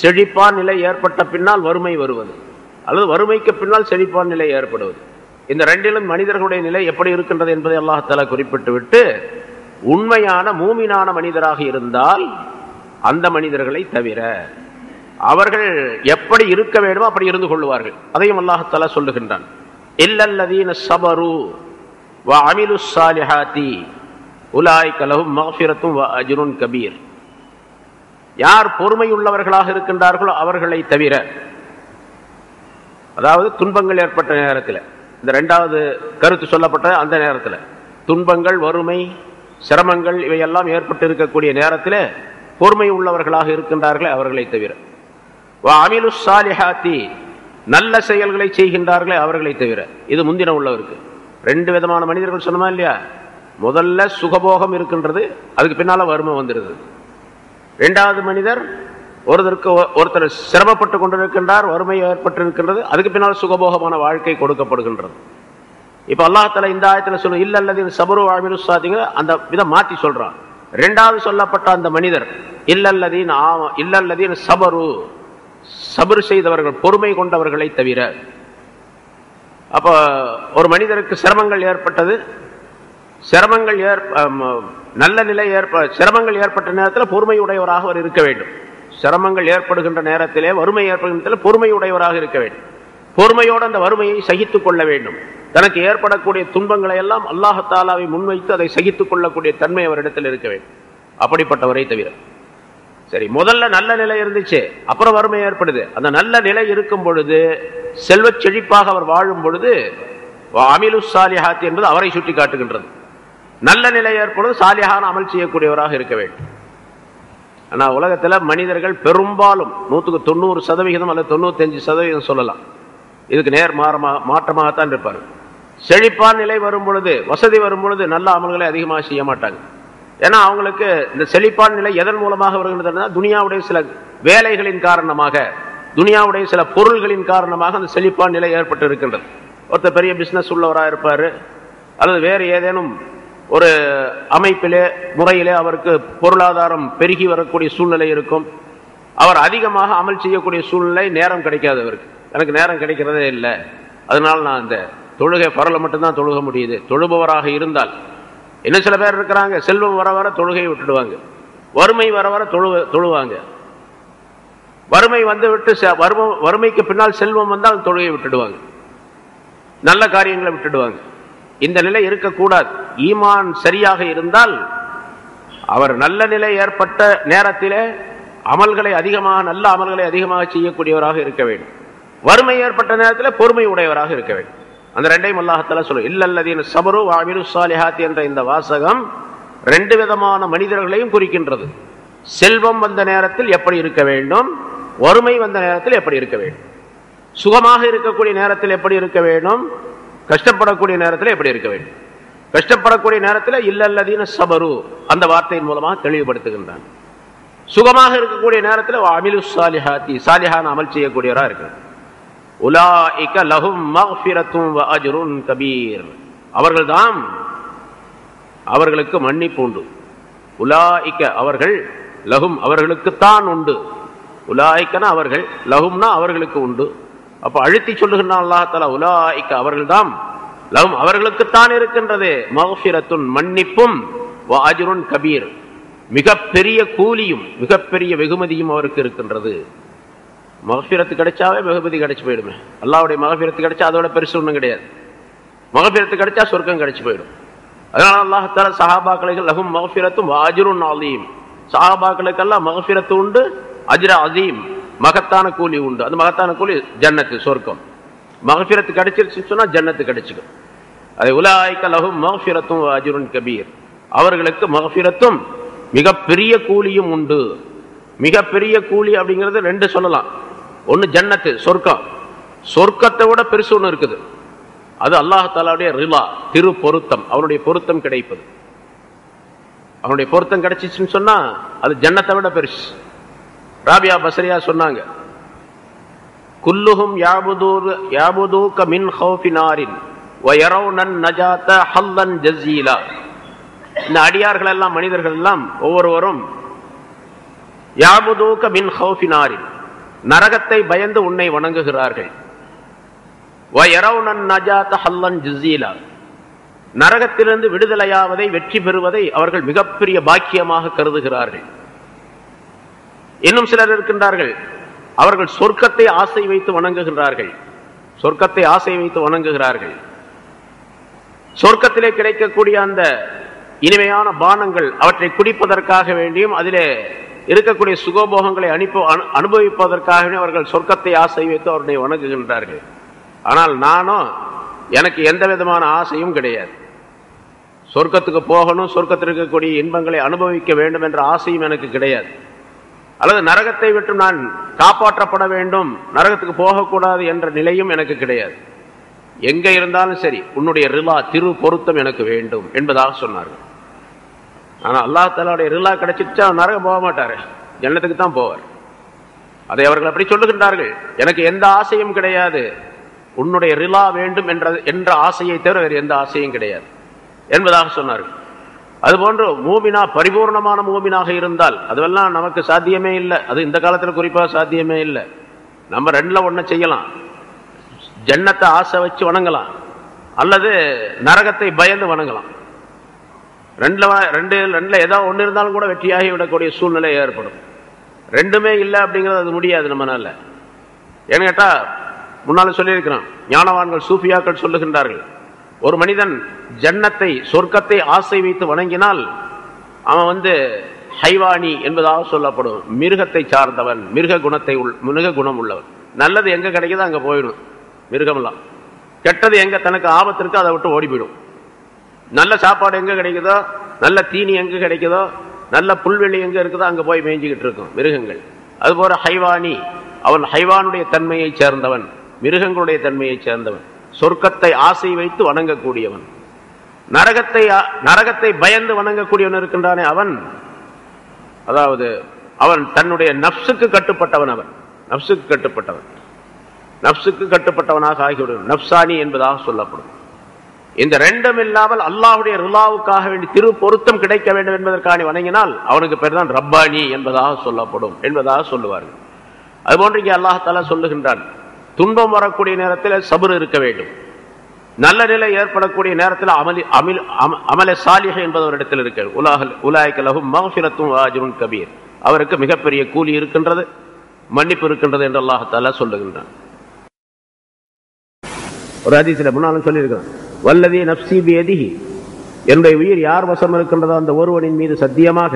செழிப்பான் நிலை ஏற்பட்ட பின்னால் வறுமை வருவது, அல்லது வறுமைக்கு பின்னால் செழிப்பான் நிலை ஏற்படுவது. இந்த ரெண்டிலும் மனிதர்களுடைய நிலை எப்படி இருக்கின்றது என்பதை அல்லாஹ் தஆலா குறிப்பிட்டு விட்டு, உண்மையான மூமினான மனிதராக இருந்தால் அந்த மனிதர்களை தவிர அவர்கள் எப்படி இருக்க வேண்டுமோ அப்படி இருந்து கொள்வார்கள். அதையும் அல்லாஹ் தஆலா சொல்லுகின்றான். இல்லல்லதீன ஸபரு வ அமிலுஸ் ஸாலிஹாத்தி உலாயிக லஹும் மக்ஃபிரத்தும் வ அஜ்ருன் கபீர். யார் பொறுமை உள்ளவர்களாக இருக்கின்றார்களோ அவர்களை தவிர, அதாவது துன்பங்கள் ஏற்பட்ட நேரத்தில், இந்த இரண்டாவது கருத்து சொல்லப்பட்ட அந்த நேரத்தில் துன்பங்கள், வறுமை, சிரமங்கள் இவையெல்லாம் ஏற்பட்டு இருக்கக்கூடிய நேரத்தில் பொறுமை உள்ளவர்களாக இருக்கின்றார்களே அவர்களை தவிர, அமிலுஸ் ஸாலிஹாத்தி நல்ல செயல்களை செய்கின்றார்களே அவர்களை தவிர. இது முந்தின உள்ளவருக்கு. ரெண்டு விதமான மனிதர்கள் சொன்னமா இல்லையா? முதல்ல சுகபோகம் இருக்கின்றது, அதுக்கு பின்னால வறுமை வந்துடுது. இரண்டாவது மனிதர், ஒருத்தர் சிரமப்பட்டு கொண்டிருக்கின்றார், வறுமை ஏற்பட்டிருக்கின்றது, அதுக்கு பின்னால் சுகபோகமான வாழ்க்கை கொடுக்கப்படுகின்றது. இப்ப அல்லாஹ் தஆலா இந்த ஆயத்துல சொல்ல இல்லல்லதீன ஸபரு வ அமிலுஸ் ஸாலிஹாத்தி அந்த வித மாத்தி சொல்றான். இரண்டாவது சொல்லப்பட்ட அந்த மனிதர் இல்லல்லதீன ஸபரு, சபர் செய்தவர்கள், பொறுமை கொண்டவர்களை தவிர. அப்ப ஒரு மனிதருக்கு சிரமங்கள் ஏற்பட்டது, நல்ல நிலை சிரமங்கள் ஏற்பட்ட நேரத்தில் பொறுமை உடையவராக அவர் இருக்க வேண்டும். சிரமங்கள் ஏற்படுகின்ற நேரத்திலே, வறுமை ஏற்படுகின்ற நேரத்தில் பொறுமை உடையவராக இருக்க வேண்டும். பொறுமையோடு அந்த வறுமையை சகித்துக் கொள்ள வேண்டும். தனக்கு ஏற்படக்கூடிய துன்பங்களை எல்லாம் அல்லாஹ் தஆலாவை முன்வைத்து அதை சகித்துக் கொள்ளக்கூடிய தன்மை அவரிடத்தில் இருக்க வேண்டும். அப்படிப்பட்டவரை தவிர. சரி, முதல்ல நல்ல நிலை இருந்துச்சு, அப்புறம் வறுமை ஏற்படுது. அந்த நல்ல நிலை இருக்கும் பொழுது, செல்வச் செழிப்பாக அவர் வாழும் பொழுது அமிலுஸ் ஸாலிஹாத்தி என்பது அவரை சுட்டி காட்டுகின்றது. நல்ல நிலை ஏற்படுவது சாலிஹான அமல் செய்யக்கூடியவராக இருக்க வேண்டும். ஆனால் உலகத்தில் மனிதர்கள் பெரும்பாலும் 90% அல்லது 95% சொல்லலாம், இதுக்கு நேர் மாற்றமாகத்தான் இருப்பார். செழிப்பான நிலை வரும் பொழுது, வசதி வரும் பொழுது நல்ல அமல்களை அதிகமாக செய்ய மாட்டாங்க. ஏன்னா அவங்களுக்கு இந்த செழிப்பான நிலை எதன் மூலமாக வருகின்றதுன்னா, துனியாவுடைய சில வேலைகளின் காரணமாக, துனியாவுடைய சில பொருள்களின் காரணமாக அந்த செழிப்பான நிலை ஏற்பட்டு இருக்கின்றது. ஒருத்தர் பெரிய பிசினஸ் உள்ளவராக இருப்பார், அல்லது வேறு ஏதேனும் ஒரு அமைப்பிலே முறையிலே அவருக்கு பொருளாதாரம் பெருகி வரக்கூடிய சூழ்நிலை இருக்கும். அவர் அதிகமாக அமல் செய்யக்கூடிய சூழ்நிலை, நேரம் கிடைக்காது அவருக்கு. எனக்கு நேரம் கிடைக்கிறதே இல்லை, அதனால நான் இந்த தொழுகை பரல மட்டும்தான் தொழுக முடியுது. தொழுபவராக இருந்தால், இன்னும் சில பேர் இருக்கிறாங்க, செல்வம் வர வர தொழுகையை விட்டுடுவாங்க, வறுமை வர வர தொழுவாங்க. வறுமை வந்து விட்டு வறுமைக்கு பின்னால் செல்வம் வந்தால் தொழுகையை விட்டுடுவாங்க, நல்ல காரியங்களை விட்டுடுவாங்க. இந்த நிலை இருக்கக்கூடாது. ஈமான் சரியாக இருந்தால் அவர் நல்ல நிலை ஏற்பட்ட நேரத்திலே அமல்களை அதிகமாக, நல்ல அமல்களை அதிகமாக செய்யக்கூடியவராக இருக்க வேண்டும். வறுமை ஏற்பட்ட நேரத்தில் பொறுமை உடையவராக இருக்க வேண்டும். அந்த ரெண்டையும் அல்லாஹ் தஆலா சொல்ல இல்லல்லதீன ஸபரு வ அமிலுஸ் ஸாலிஹாத் என்ற இந்த வாசகம் ரெண்டு விதமான மனிதர்களையும் குறிக்கின்றது. செல்வம் வந்த நேரத்தில் எப்படி இருக்க வேண்டும், வறுமை வந்த நேரத்தில் எப்படி இருக்க வேண்டும், சுகமாக இருக்கக்கூடிய நேரத்தில் எப்படி இருக்க வேண்டும், கஷ்டப்படக்கூடிய நேரத்தில் எப்படி இருக்க வேண்டும். கஷ்டப்படக்கூடிய நேரத்தில் இல்லல்லதீன ஸபரு அந்த வார்த்தையின் மூலமாக தெளிவுபடுத்துகின்றான். சுகமாக இருக்கக்கூடிய நேரத்தில் அமிலுஸ் ஸாலிஹாத்தி சாலிஹான அமல் செய்யக்கூடியவராக இருக்கிறார். உலாயிக லஹும் மக்ஃபிரத்தும் வ அஜ்ருன் கபீர் அவர்கள்தான் அவர்களுக்கு மன்னிப்பு உண்டு. உலாயிக அவர்கள், லஹும் அவர்களுக்குத்தான் உண்டு. உலாயிக்கனா அவர்கள், லஹும்னா அவர்களுக்கு உண்டு. அப்ப அழுத்தி சொல்லுகின்றான் அல்லாஹ் தஆலா உலாயிக அவர்கள்தான், லஹும் அவர்களுக்குத்தான் இருக்கின்றது மக்ஃபிரத்துன் மன்னிப்பும் வ அஜ்ருன் கபீர் மிகப்பெரிய கூலியும் மிகப்பெரிய வெகுமதியும் அவருக்கு இருக்கின்றது. மகஃபிரத்து கிடைச்சாவே வெகுமதி கிடைச்சு போயிடுமே. அல்லாஹ்வுடைய மகஃபிரத்து கிடைச்சா அதோட பெருசு ஒன்றும் கிடையாது. மகஃபிரத்து கிடைச்சா சொர்க்கம் கிடைச்சு போயிடும். அதனால அல்லாஹ் தஆலா சஹாபாக்களுக்கு லஹும் மக்ஃபிரத்தும் வ அஜ்ருன் அஸீம், சஹாபாக்களுக்கெல்லாம் மக்ஃபிரத்து உண்டு, அஜ்ரு அஸீம் மகத்தான கூலி உண்டு. அந்த மகத்தான கூலி ஜன்னத்து சொர்க்கம். மக்ஃபிரத்து கிடைச்சிருச்சுன்னு சொன்னா ஜன்னத்து கிடைச்சிடும். அதை உலாயிக லஹும் மக்ஃபிரத்தும் வ அஜ்ருன் கபீர் அவர்களுக்கு மக்ஃபிரத்தும் மிகப்பெரிய கூலியும் உண்டு. மிகப்பெரிய கூலி அப்படிங்கிறது ரெண்டு சொல்லலாம். ஒன்னு ஜன்னத்து சொர்க்கம், சொர்க்கத்தை விட பெருசு ஒன்று இருக்குது. அது அல்லாஹ் தஆலாவுடைய ரிலா திரு பொருத்தம், அவனுடைய பொருத்தம் கிடைப்பது. அவனுடைய பொருத்தம் கிடைச்சிச்சுன்னு சொன்னா அது ஜன்னத்தை விட பெருசு. ராபியா பஸ்ரியா சொன்னாங்க, குல்லுஹும் யாபுதூக மின் ஹௌஃபி நாரின் வ யரவுனன் நஜாத ஹல்லன் ஜஸீலா. இந்த அடியார்கள் எல்லாம் மனிதர்கள் எல்லாம் ஒவ்வொருவரும் யாபுதூக மின் ஹௌஃபி நாரின் நரகத்தை பயந்து உன்னை வணங்குகிறார்கள். வ யரவுனன் நஜாத ஹல்லன் ஜஸீலா நரகத்திலிருந்து விடுதலையாவதை வெற்றி பெறுவதை அவர்கள் மிகப்பெரிய பாக்கியமாக கருதுகிறார்கள். இன்னும் சிலர் இருக்கின்றார்கள், அவர்கள் சொர்க்கத்தை ஆசை வைத்து வணங்குகிறார்கள். சொர்க்கத்தை ஆசை வைத்து வணங்குகிறார்கள். சொர்க்கத்திலே கிடைக்கக்கூடிய அந்த இனிமையான பானங்கள் அவற்றை குடிப்பதற்காக வேண்டியும் அதிலே இருக்கக்கூடிய சுகபோகங்களை அனுபவிப்பதற்காக அவர்கள் சொர்க்கத்தை ஆசை வைத்து அவருடைய வணங்குகின்றார்கள். ஆனால் நானும் எனக்கு எந்த விதமான ஆசையும் கிடையாது. சொர்க்கத்துக்கு போகணும், சொர்க்கத்தில் இருக்கக்கூடிய இன்பங்களை அனுபவிக்க வேண்டும் என்ற ஆசையும் எனக்கு கிடையாது. அல்லது நரகத்தை விட்டு நான் காப்பாற்றப்பட வேண்டும், நரகத்துக்கு போகக்கூடாது என்ற நிலையும் எனக்கு கிடையாது. எங்க இருந்தாலும் சரி உன்னுடைய ரிலா திரு பொருத்தம் எனக்கு வேண்டும் என்பதாக சொன்னார்கள். ஆனால் அல்லாஹ் தஆலாவுடைய ரிலா கிடைச்சிச்சா நரகம் போக மாட்டாரு, ஜன்னத்துக்கு தான் போவார். அதை அவர்கள் அப்படி சொல்லுகின்றார்கள். எனக்கு எந்த ஆசையும் கிடையாது, உன்னுடைய ரிலா வேண்டும் என்ற ஆசையை தவிர வேறு எந்த ஆசையும் கிடையாது என்பதாக சொன்னார்கள். அதுபோன்று மூமினா பரிபூர்ணமான மூமினாக இருந்தால் அதுவெல்லாம் நமக்கு சாத்தியமே இல்லை. அது இந்த காலத்தில் குறிப்பாக சாத்தியமே இல்லை. நம்ம ரெண்டுல ஒன்றை செய்யலாம், ஜன்னத்தை ஆசை வச்சு வணங்கலாம் அல்லது நரகத்தை பயந்து வணங்கலாம். ரெண்டுல ஏதாவது ஒன்று இருந்தாலும் கூட வெற்றியாகி விடக்கூடிய சூழ்நிலை ஏற்படும். ரெண்டுமே இல்லை அப்படிங்கிறது அது முடியாது நம்மளால. ஏன்னு கேட்டா முன்னால சொல்லியிருக்கிறான், ஞானவான்கள் சூஃபியாக்கள் சொல்லுகின்றார்கள், ஒரு மனிதன் ஜன்னத்தை சொர்க்கத்தை ஆசை வைத்து வணங்கினால் அவன் ஹைவானி என்பதாக சொல்லப்படும், மிருகத்தை சார்ந்தவன், மிருக குணம் உள்ளவன். நல்லது எங்க கிடைக்குதோ அங்க போயிடும் மிருகமெல்லாம், கெட்டது எங்க தனக்கு ஆபத்து இருக்கோ அதை விட்டு ஓடி போயிடும். நல்ல சாப்பாடு எங்க கிடைக்குதோ, நல்ல தீனி எங்க கிடைக்குதோ, நல்ல புல்வெளி எங்க இருக்குதோ அங்க போய் மேய்ஞ்சிக்கிட்டு இருக்கும் மிருகங்கள். அதுபோல ஹைவானி, அவன் ஹைவானுடைய தன்மையை சேர்ந்தவன், மிருகங்களுடைய தன்மையை சேர்ந்தவன், சொர்க்கத்தை ஆசை வைத்து வணங்கக்கூடியவன். நரகத்தை பயந்து வணங்கக்கூடியவன் இருக்கின்றானே அவன், அதாவது அவன் தன்னுடைய நப்சுக்கு கட்டுப்பட்டவன். அவன் நப்சுக்கு கட்டுப்பட்டவனாக ஆகிவிடும், நப்சானி என்பதாக சொல்லப்படும். இந்த ரெண்டும் இல்லாமல் அல்லாஹ்வுடைய ரிலாவுக்காக வேண்டி திரு பொருத்தம் கிடைக்க வேண்டும் என்பதற்காக வணங்கினால் அவனுக்கு பேர் தான் ரப்பானி என்பதாக சொல்லப்படும் என்பதாக சொல்லுவார்கள். அதுபோன்று இங்கே அல்லாஹ் தஆலா சொல்லுகின்றான், துன்பம் வரக்கூடிய நேரத்தில் சபர் இருக்க வேண்டும், நல்ல நிலை ஏற்படக்கூடிய நேரத்தில் அமல சாலிஹ் என்பது ஒரு இடத்தில் இருக்க. உலாயிக லஹும் மக்ஃபிரத்தும் வ அஜ்ருன் கபீர் அவருக்கு மிகப்பெரிய கூலி இருக்கின்றது, மன்னிப்பு இருக்கின்றது என்று அல்லாஹ் தஆலா சொல்லுகின்றான். ஒரு ஹதீஸில் முன்னாலும் சொல்லியிருக்கிறான், வல்லதி நஃப்ஸி பியதிஹி, என்னுடைய உயிர் யார் வசம் இருக்கின்றதோ அந்த ஒருவனின் மீது சத்தியமாக,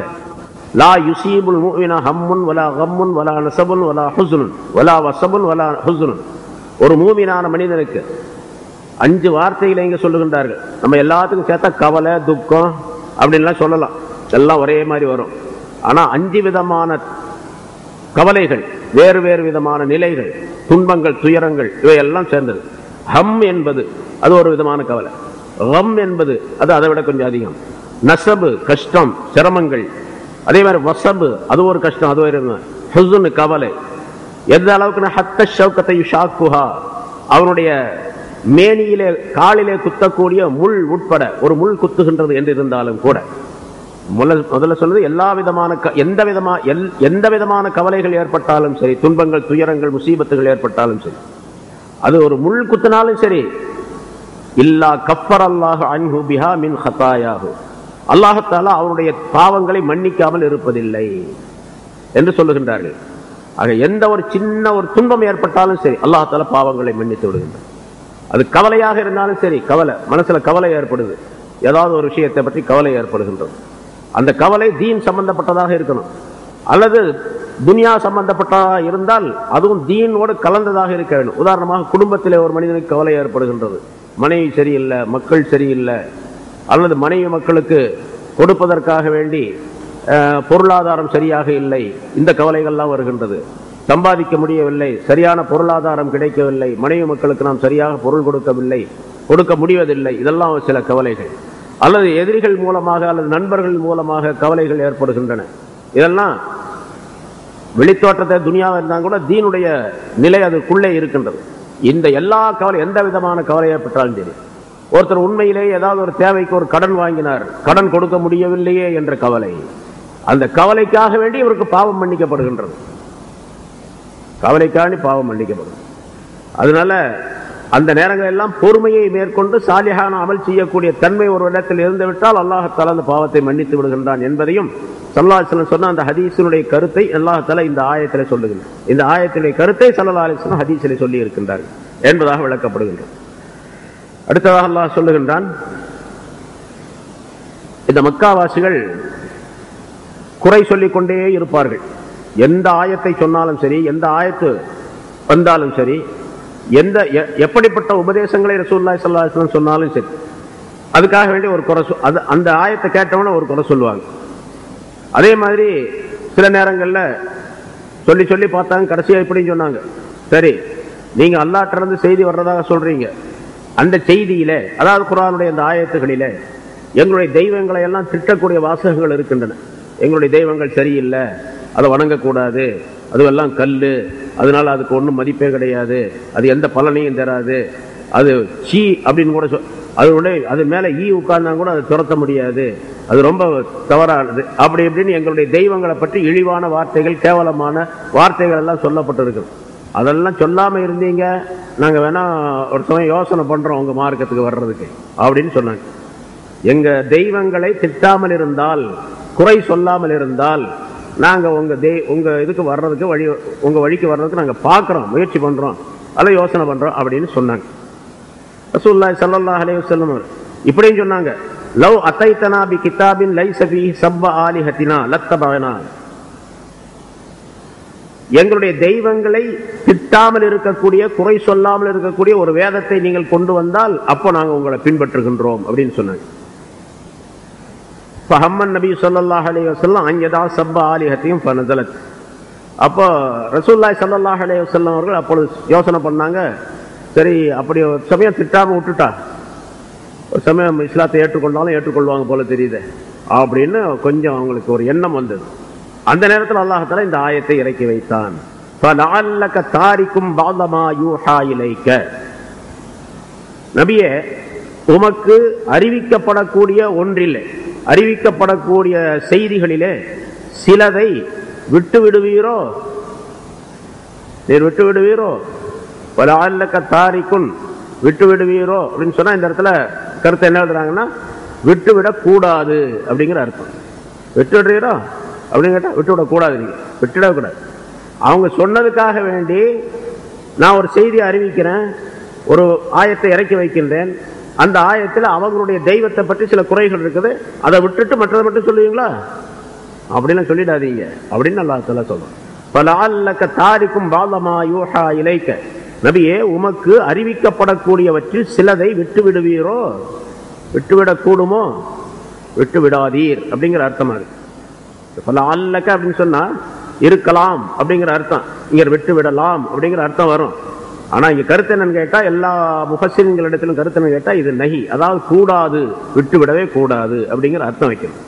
லா யுசீபுல் முஃமின ஹம்முன் வலா கம்முன் வலா நஸபுன் வலா ஹுஸ்னுன் வலா வஸபுன் வலா ஹுஸ்னுன், ஒரு மூமினான மனிதனுக்கு 5 வார்த்தைகளை இங்க சொல்லுகின்றார்கள். நம்ம எல்லாத்துக்கும் சேர்த்தா கவலை, துக்கம் அப்படின்லாம் சொல்லலாம், எல்லாம் ஒரே மாதிரி வரும். ஆனா 5 விதமான கவலைகள், வேறு வேறு விதமான நிலைகள், துன்பங்கள், துயரங்கள், இவையெல்லாம் சேர்ந்தது. ஹம் என்பது அது ஒரு விதமான கவலை. கம் என்பது அது அதை விட கொஞ்சம் அதிகம். நசபு கஷ்டம், சிரமங்கள். அதே மாதிரி வசபு அது ஒரு கஷ்டம், அது ஒரு ஹுஸ்ன் கவலை. எந்த அளவுக்கு ஹத்த ஷௌகத்தை யுஷாக்குஹா, அவனுடைய மேனியிலே காலிலே குத்தக்கூடிய முள் உட்பட ஒரு முள் குத்துகின்றது என்று இருந்தாலும் கூட, முதல்ல சொன்னது எல்லா விதமான எந்த விதமான கவலைகள் ஏற்பட்டாலும் சரி, துன்பங்கள், துயரங்கள், முசீபத்துகள் ஏற்பட்டாலும் சரி, அது ஒரு முள் குத்தினாலும் சரி, இல்லா கஃபரல்லாஹு அன்ஹு பிஹா மின் ஹதாயாஹு, அல்லாஹ் தஆலா அவருடைய பாவங்களை மன்னிக்காமல் இருப்பதில்லை என்று சொல்லுகின்றார்கள். ஆக எந்த ஒரு சின்ன ஒரு துன்பம் ஏற்பட்டாலும் சரி அல்லாஹ் தஆலா பாவங்களை மன்னித்து விடுகின்றார். அது கவலையாக இருந்தாலும் சரி, கவலை மனசுல கவலை ஏற்படுது, ஏதாவது ஒரு விஷயத்தை பற்றி கவலை ஏற்படுகின்றது, அந்த கவலை தீன் சம்பந்தப்பட்டதாக இருக்கணும், அல்லது துனியா சம்பந்தப்பட்டதாக இருந்தால் அதுவும் தீனோடு கலந்ததாக இருக்க வேண்டும். உதாரணமாக குடும்பத்திலே ஒரு மனிதனுக்கு கவலை ஏற்படுகின்றது, மனைவி சரியில்லை, மக்கள் சரியில்லை, அல்லது மனைவி மக்களுக்கு கொடுப்பதற்காக வேண்டி பொருளாதாரம் சரியாக இல்லை, இந்த கவலைகள்லாம் வருகின்றது. சம்பாதிக்க முடியவில்லை, சரியான பொருளாதாரம் கிடைக்கவில்லை, மனைவி மக்களுக்கு நாம் சரியாக பொருள் கொடுக்கவில்லை, கொடுக்க முடிவதில்லை, இதெல்லாம் சில கவலைகள். அல்லது எதிரிகள் மூலமாக அல்லது நண்பர்கள் மூலமாக கவலைகள் ஏற்படுகின்றன. இதெல்லாம் வெளித்தோட்டத்தை துனியாவில் இருந்தால் கூட தீனுடைய நிலை அதுக்குள்ளே இருக்கின்றது. இந்த எல்லா கவலை, எந்த விதமான கவலை ஏற்பட்டாலும் சரி, ஒருத்தர் உண்மையிலேயே ஏதாவது ஒரு தேவைக்கு ஒரு கடன் வாங்கினார், கடன் கொடுக்க முடியவில்லையே என்ற கவலை, அந்த கவலைக்காக வேண்டி இவருக்கு பாவம் மன்னிக்கப்படுகின்றது, கவலைக்காண்டி பாவம் மன்னிக்கப்படும். அதனால அந்த நேரங்கள் எல்லாம் பொறுமையை மேற்கொண்டு சாலிஹான அமல் செய்யக்கூடிய தன்மை ஒரு இடத்தில் இருந்து விட்டால் அல்லாஹ் தஆலா அந்த பாவத்தை மன்னித்து விடுகின்றான் என்பதையும் ஸல்லல்லாஹு அலைஹி வஸல்லம் சொன்ன அந்த ஹதீஸினுடைய கருத்தை அல்லாஹ் தஆலா இந்த ஆயத்திலே சொல்லுகின்றார். இந்த ஆயத்தினுடைய கருத்தை ஸல்லல்லாஹு அலைஹி வஸல்லம் ஹதீஸிலே சொல்லி இருக்கின்றார்கள் என்பதாக விளக்கப்படுகின்றது. அடுத்ததாக அல்லாஹ் சொல்லுகின்றான், இந்த மக்காவாசிகள் குறை சொல்லிக் கொண்டே இருப்பார்கள். எந்த ஆயத்தை சொன்னாலும் சரி, எந்த ஆயத்து வந்தாலும் சரி, எப்படிப்பட்ட உபதேசங்களை ரசூலுல்லாஹி ஸல்லல்லாஹு அலைஹி வஸல்லம் சொன்னாலும் சரி, அதுக்காக வேண்டி ஒரு குறை, அந்த ஆயத்தை கேட்டவன ஒரு குறை சொல்லுவாங்க. அதே மாதிரி சில நேரங்களில் சொல்லி சொல்லி பார்த்தாங்க, கடைசியா இப்படின்னு சொன்னாங்க, சரி நீங்க அல்லாஹ்ட்ட இருந்து செய்தி வர்றதாக சொல்றீங்க, அந்த செய்தியில அதாவது குர்ஆனுடைய அந்த ஆயத்துகளிலே எங்களுடைய தெய்வங்களை எல்லாம் திட்டக்கூடிய வாசகங்கள் இருக்கின்றன. எங்களுடைய தெய்வங்கள் சரியில்லை, அதை வணங்கக்கூடாது, அதுவெல்லாம் கல்லு, அதனால அதுக்கு ஒன்றும் மதிப்பே கிடையாது, அது எந்த பலனையும் தராது, அது சீ அப்படின்னு கூட அது மேல ஈ உட்கார்ந்தா கூட அதை துரத்த முடியாது, அது ரொம்ப தவறானது, அப்படி இப்படின்னு எங்களுடைய தெய்வங்களை பற்றி இழிவான வார்த்தைகள், கேவலமான வார்த்தைகள் எல்லாம் சொல்லப்பட்டிருக்கு. அதெல்லாம் சொல்லாம இருந்தீங்க, நாங்க வேணா ஒரு சமயம் யோசனை பண்றோம் உங்க மார்க்கத்துக்கு வர்றதுக்கு அப்படின்னு சொன்னாங்க. எங்க தெய்வங்களை திட்டாமல் இருந்தால், குறை சொல்லாமல் இருந்தால், நாங்க உங்க இதுக்கு வர்றதுக்கு உங்க வழிக்கு வர்றதுக்கு நாங்க பார்க்கிறோம், முயற்சி பண்றோம், அல்ல யோசனை பண்றோம் அப்படின்னு சொன்னாங்க. ரசூலுல்லாஹி ஸல்லல்லாஹு அலைஹி வஸல்லம் இப்படின்னு சொன்னாங்க, லவ் அதைதனா பி கிதாபின் லைஸ ஃபீஹி சப்ப ஆலிஹத்தினா லத்தபனா, எங்களுடைய தெய்வங்களை திட்டாமல் இருக்கக்கூடிய, குறை சொல்லாமல் இருக்கக்கூடிய ஒரு வேதத்தை நீங்கள் கொண்டு வந்தால் அப்போ நாங்க உங்களை பின்பற்றுகின்றோம் அப்படின்னு சொன்னாங்க. ஃபஹம்மன் நபி ஸல்லல்லாஹு அலைஹி வஸல்லம் அன்யதா சப்ப ஆலிஹத்தியும் ஃபனஸலத். அப்போ ரசூலுல்லாஹி ஸல்லல்லாஹு அலைஹி வஸல்லம் அவர்கள் அப்பொழுது யோசனை பண்ணாங்க, சரி அப்படி ஒரு சமயம் திட்டாம விட்டுட்டா, ஒரு சமயம் இஸ்லாத்தை ஏற்றுக்கொண்டாலும் ஏற்றுக்கொள்வாங்க போல தெரியுது அப்படின்னு கொஞ்சம் அவங்களுக்கு ஒரு எண்ணம் வந்தது. அந்த நேரத்தில் அல்லாஹ் தஆலா இந்த ஆயத்தை இறக்கி வைத்தான். ஃபலஅல்லக தாரிக்கும் பஅதமா யூஹா இலைக, நபியே உமக்கு அறிவிக்கப்படக்கூடிய ஒன்றிலே, அறிவிக்கப்படக்கூடிய செய்திகளிலே சிலதை விட்டு விடுவீரோ, நீர் விட்டு விடுவீரோ, வலஅல்லக தாரிக்குன் விட்டு விடுவீரோ அப்படின்னு சொன்னா இந்த இடத்துல கருத்தை என்ன எழுதுறாங்கன்னா, விட்டுவிடக் கூடாது அப்படிங்கிற அர்த்தம். விட்டு விடுறீரோ அப்படின்னு கேட்டா விட்டுவிடக்கூடாது, நீங்க விட்டுவிடக்கூடாது. அவங்க சொன்னதுக்காக வேண்டி நான் ஒரு செய்தியை அறிவிக்கிறேன், ஒரு ஆயத்தை இறக்கி வைக்கின்றேன், அந்த ஆயத்தில் அவங்களுடைய தெய்வத்தை பற்றி சில குறைகள் இருக்குது, அதை விட்டுட்டு மற்றதை மட்டும் சொல்லுவீங்களா அப்படின்னு சொல்லிடாதீங்க அப்படின்னு அல்லாஹ் தஆலா சொல்றான். ஃபலஅல்லக தாரிக்கும் பஅதமா யூஹா இலைக, நபியே உமக்கு அறிவிக்கப்படக்கூடியவற்றில் சிலதை விட்டு விடுவீரோ, விட்டுவிடக்கூடுமோ, விட்டு விடாதீர் அப்படிங்கிற அர்த்தமா இருக்கு. அல்லக்க அப்படின்னு சொன்னா இருக்கலாம் அப்படிங்கிற அர்த்தம், இங்க விட்டு விடலாம் அப்படிங்கிற அர்த்தம் வரும். ஆனா இங்க கருத்து என்னன்னு கேட்டா, எல்லா முஃபஸ்ஸிரின்களிடத்திலும் கருத்து என்ன கேட்டா இது நஹி, அதாவது கூடாது, விட்டு விடவே கூடாது அப்படிங்கிற அர்த்தம் வைக்கணும்.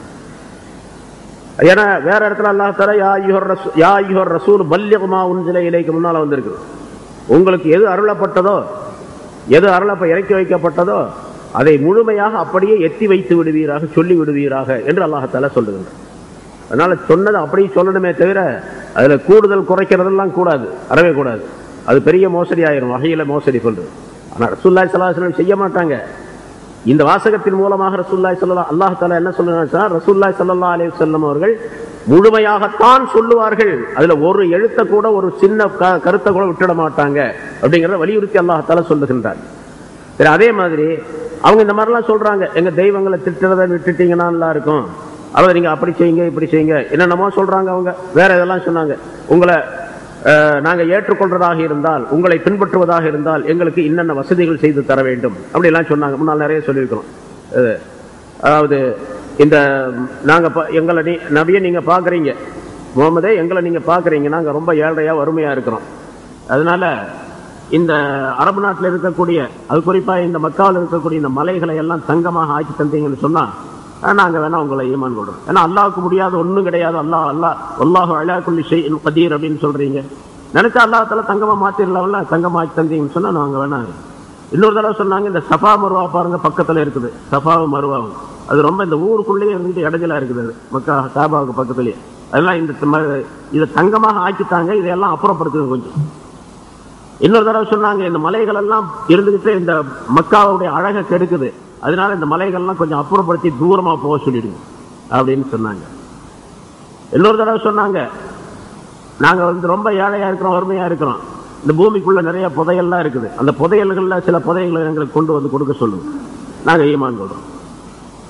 ஏன்னா வேற இடத்துல அல்லாஹ் தஆலா யா அய்யுஹர் ரசூல் பல்லிக் மா உன்ஸில இலைக்க முன்னால வந்திருக்கு. உங்களுக்கு எது அருளப்பட்டதோ, எது இறக்கி வைக்கப்பட்டதோ அதை முழுமையாக அப்படியே எத்தி வைத்து விடுவீராக, சொல்லி விடுவீராக என்று அல்லாஹ் தஆலா சொல்லுகின்றார். அதனால சொன்னதை அப்படியே சொல்லணுமே தவிர அதுல கூடுதல் குறைக்கிறதெல்லாம் கூடாது, அறவே கூடாது. அது பெரிய மோசடி ஆயிரும், வகையில மோசடி சொல்றது. ஆனா ரசூலுல்லாஹி ஸல்லல்லாஹு அலைஹி வஸல்லம் செய்ய மாட்டாங்க. இந்த வாசகத்தின் மூலமாக ரசூலுல்லாஹி ஸல்லல்லாஹு அல்லாஹ் தஆலா என்ன சொல்றார், ரசூலுல்லாஹி ஸல்லல்லாஹு அலைஹி வஸல்லம் அவர்கள் முழுமையாகத்தான் சொல்லுவார்கள், அதுல ஒரு எழுத்த கூட, ஒரு சின்ன கருத்தை கூட விட்டுட மாட்டாங்க அப்படிங்கறத வலியுறுத்தி அல்லாஹ் தஆலா சொல்லுகின்றார். சரி, அதே மாதிரி அவங்க இந்த மாதிரிலாம் சொல்றாங்க, எங்க தெய்வங்களை திட்டுறதை விட்டுட்டீங்கன்னா நல்லா இருக்கும், அதாவது நீங்க அப்படி செய்யுங்க இப்படி செய்யுங்க என்னென்னமோ சொல்றாங்க. அவங்க வேற இதெல்லாம் சொன்னாங்க, உங்களை நாங்க ஏற்றுக்கொள்றதாக இருந்தால், உங்களை பின்பற்றுவதாக இருந்தால் எங்களுக்கு இன்னென்ன வசதிகள் செய்து தர வேண்டும் அப்படி எல்லாம் சொன்னாங்க. முன்னால் நிறைய சொல்லியிருக்கிறோம். அதாவது இந்த நாங்க எங்களை நபியை நீங்க பாக்குறீங்க, முகமதே எங்களை நீங்க பாக்குறீங்க, நாங்க ரொம்ப ஏழையா வறுமையா இருக்கிறோம். அதனால இந்த அரபு நாட்டில் இருக்கக்கூடிய, அது குறிப்பா இந்த மக்காவில் இருக்கக்கூடிய இந்த மலைகளை எல்லாம் தங்கமாக ஆக்கி தந்தீங்கன்னு சொன்னா நாங்க வேணா உங்களை ஈமான் கொள்றோம். ஏன்னா அல்லாஹ்வுக்கு முடியாத ஒண்ணும் கிடையாது. அல்லாஹு அலா குல்லி ஷைஇன் கதீர் அப்படின்னு சொல்றீங்க. நினைச்சா அல்லாஹ் தஆலா தங்கமா மாத்திரலாம்ல, தங்கமா ஆக்கி தந்தீங்கன்னு சொன்னா நாங்க வேணா. இன்னொரு தடவை சொன்னாங்க, இந்த சஃபா மருவா பாருங்க பக்கத்துல இருக்குது, சஃபாவும் மருவாவும், அது ரொம்ப இந்த ஊருக்குள்ளேயே இருந்துட்டு இடைஞ்சலா இருக்குது, அது மக்கா காபாவுக்கு பக்கத்துலயே. அதெல்லாம் இதை தங்கமாக ஆக்கிட்டாங்க, இதையெல்லாம் அப்புறப்படுத்துங்க கொஞ்சம். இன்னொரு தடவை சொன்னாங்க, இந்த மலைகள் எல்லாம் இருந்துகிட்டு இந்த மக்காவுடைய அழகை கெடுக்குது, அதனால இந்த மலைகள்லாம் கொஞ்சம் அப்புறப்படுத்தி தூரமா போக சொல்லிடுங்க அப்படின்னு சொன்னாங்க. இன்னொரு தடவை சொன்னாங்க, நாங்க ரொம்ப ஏழையா இருக்கிறோம், வறுமையா இருக்கிறோம், இந்த பூமிக்குள்ள நிறைய புதையல்லாம் இருக்குது, அந்த புதையல்கள்ல சில புதையல்களை எங்களுக்கு கொண்டு வந்து கொடுக்க சொல்லுங்க, நாங்க ஈமான் கொள்றோம்.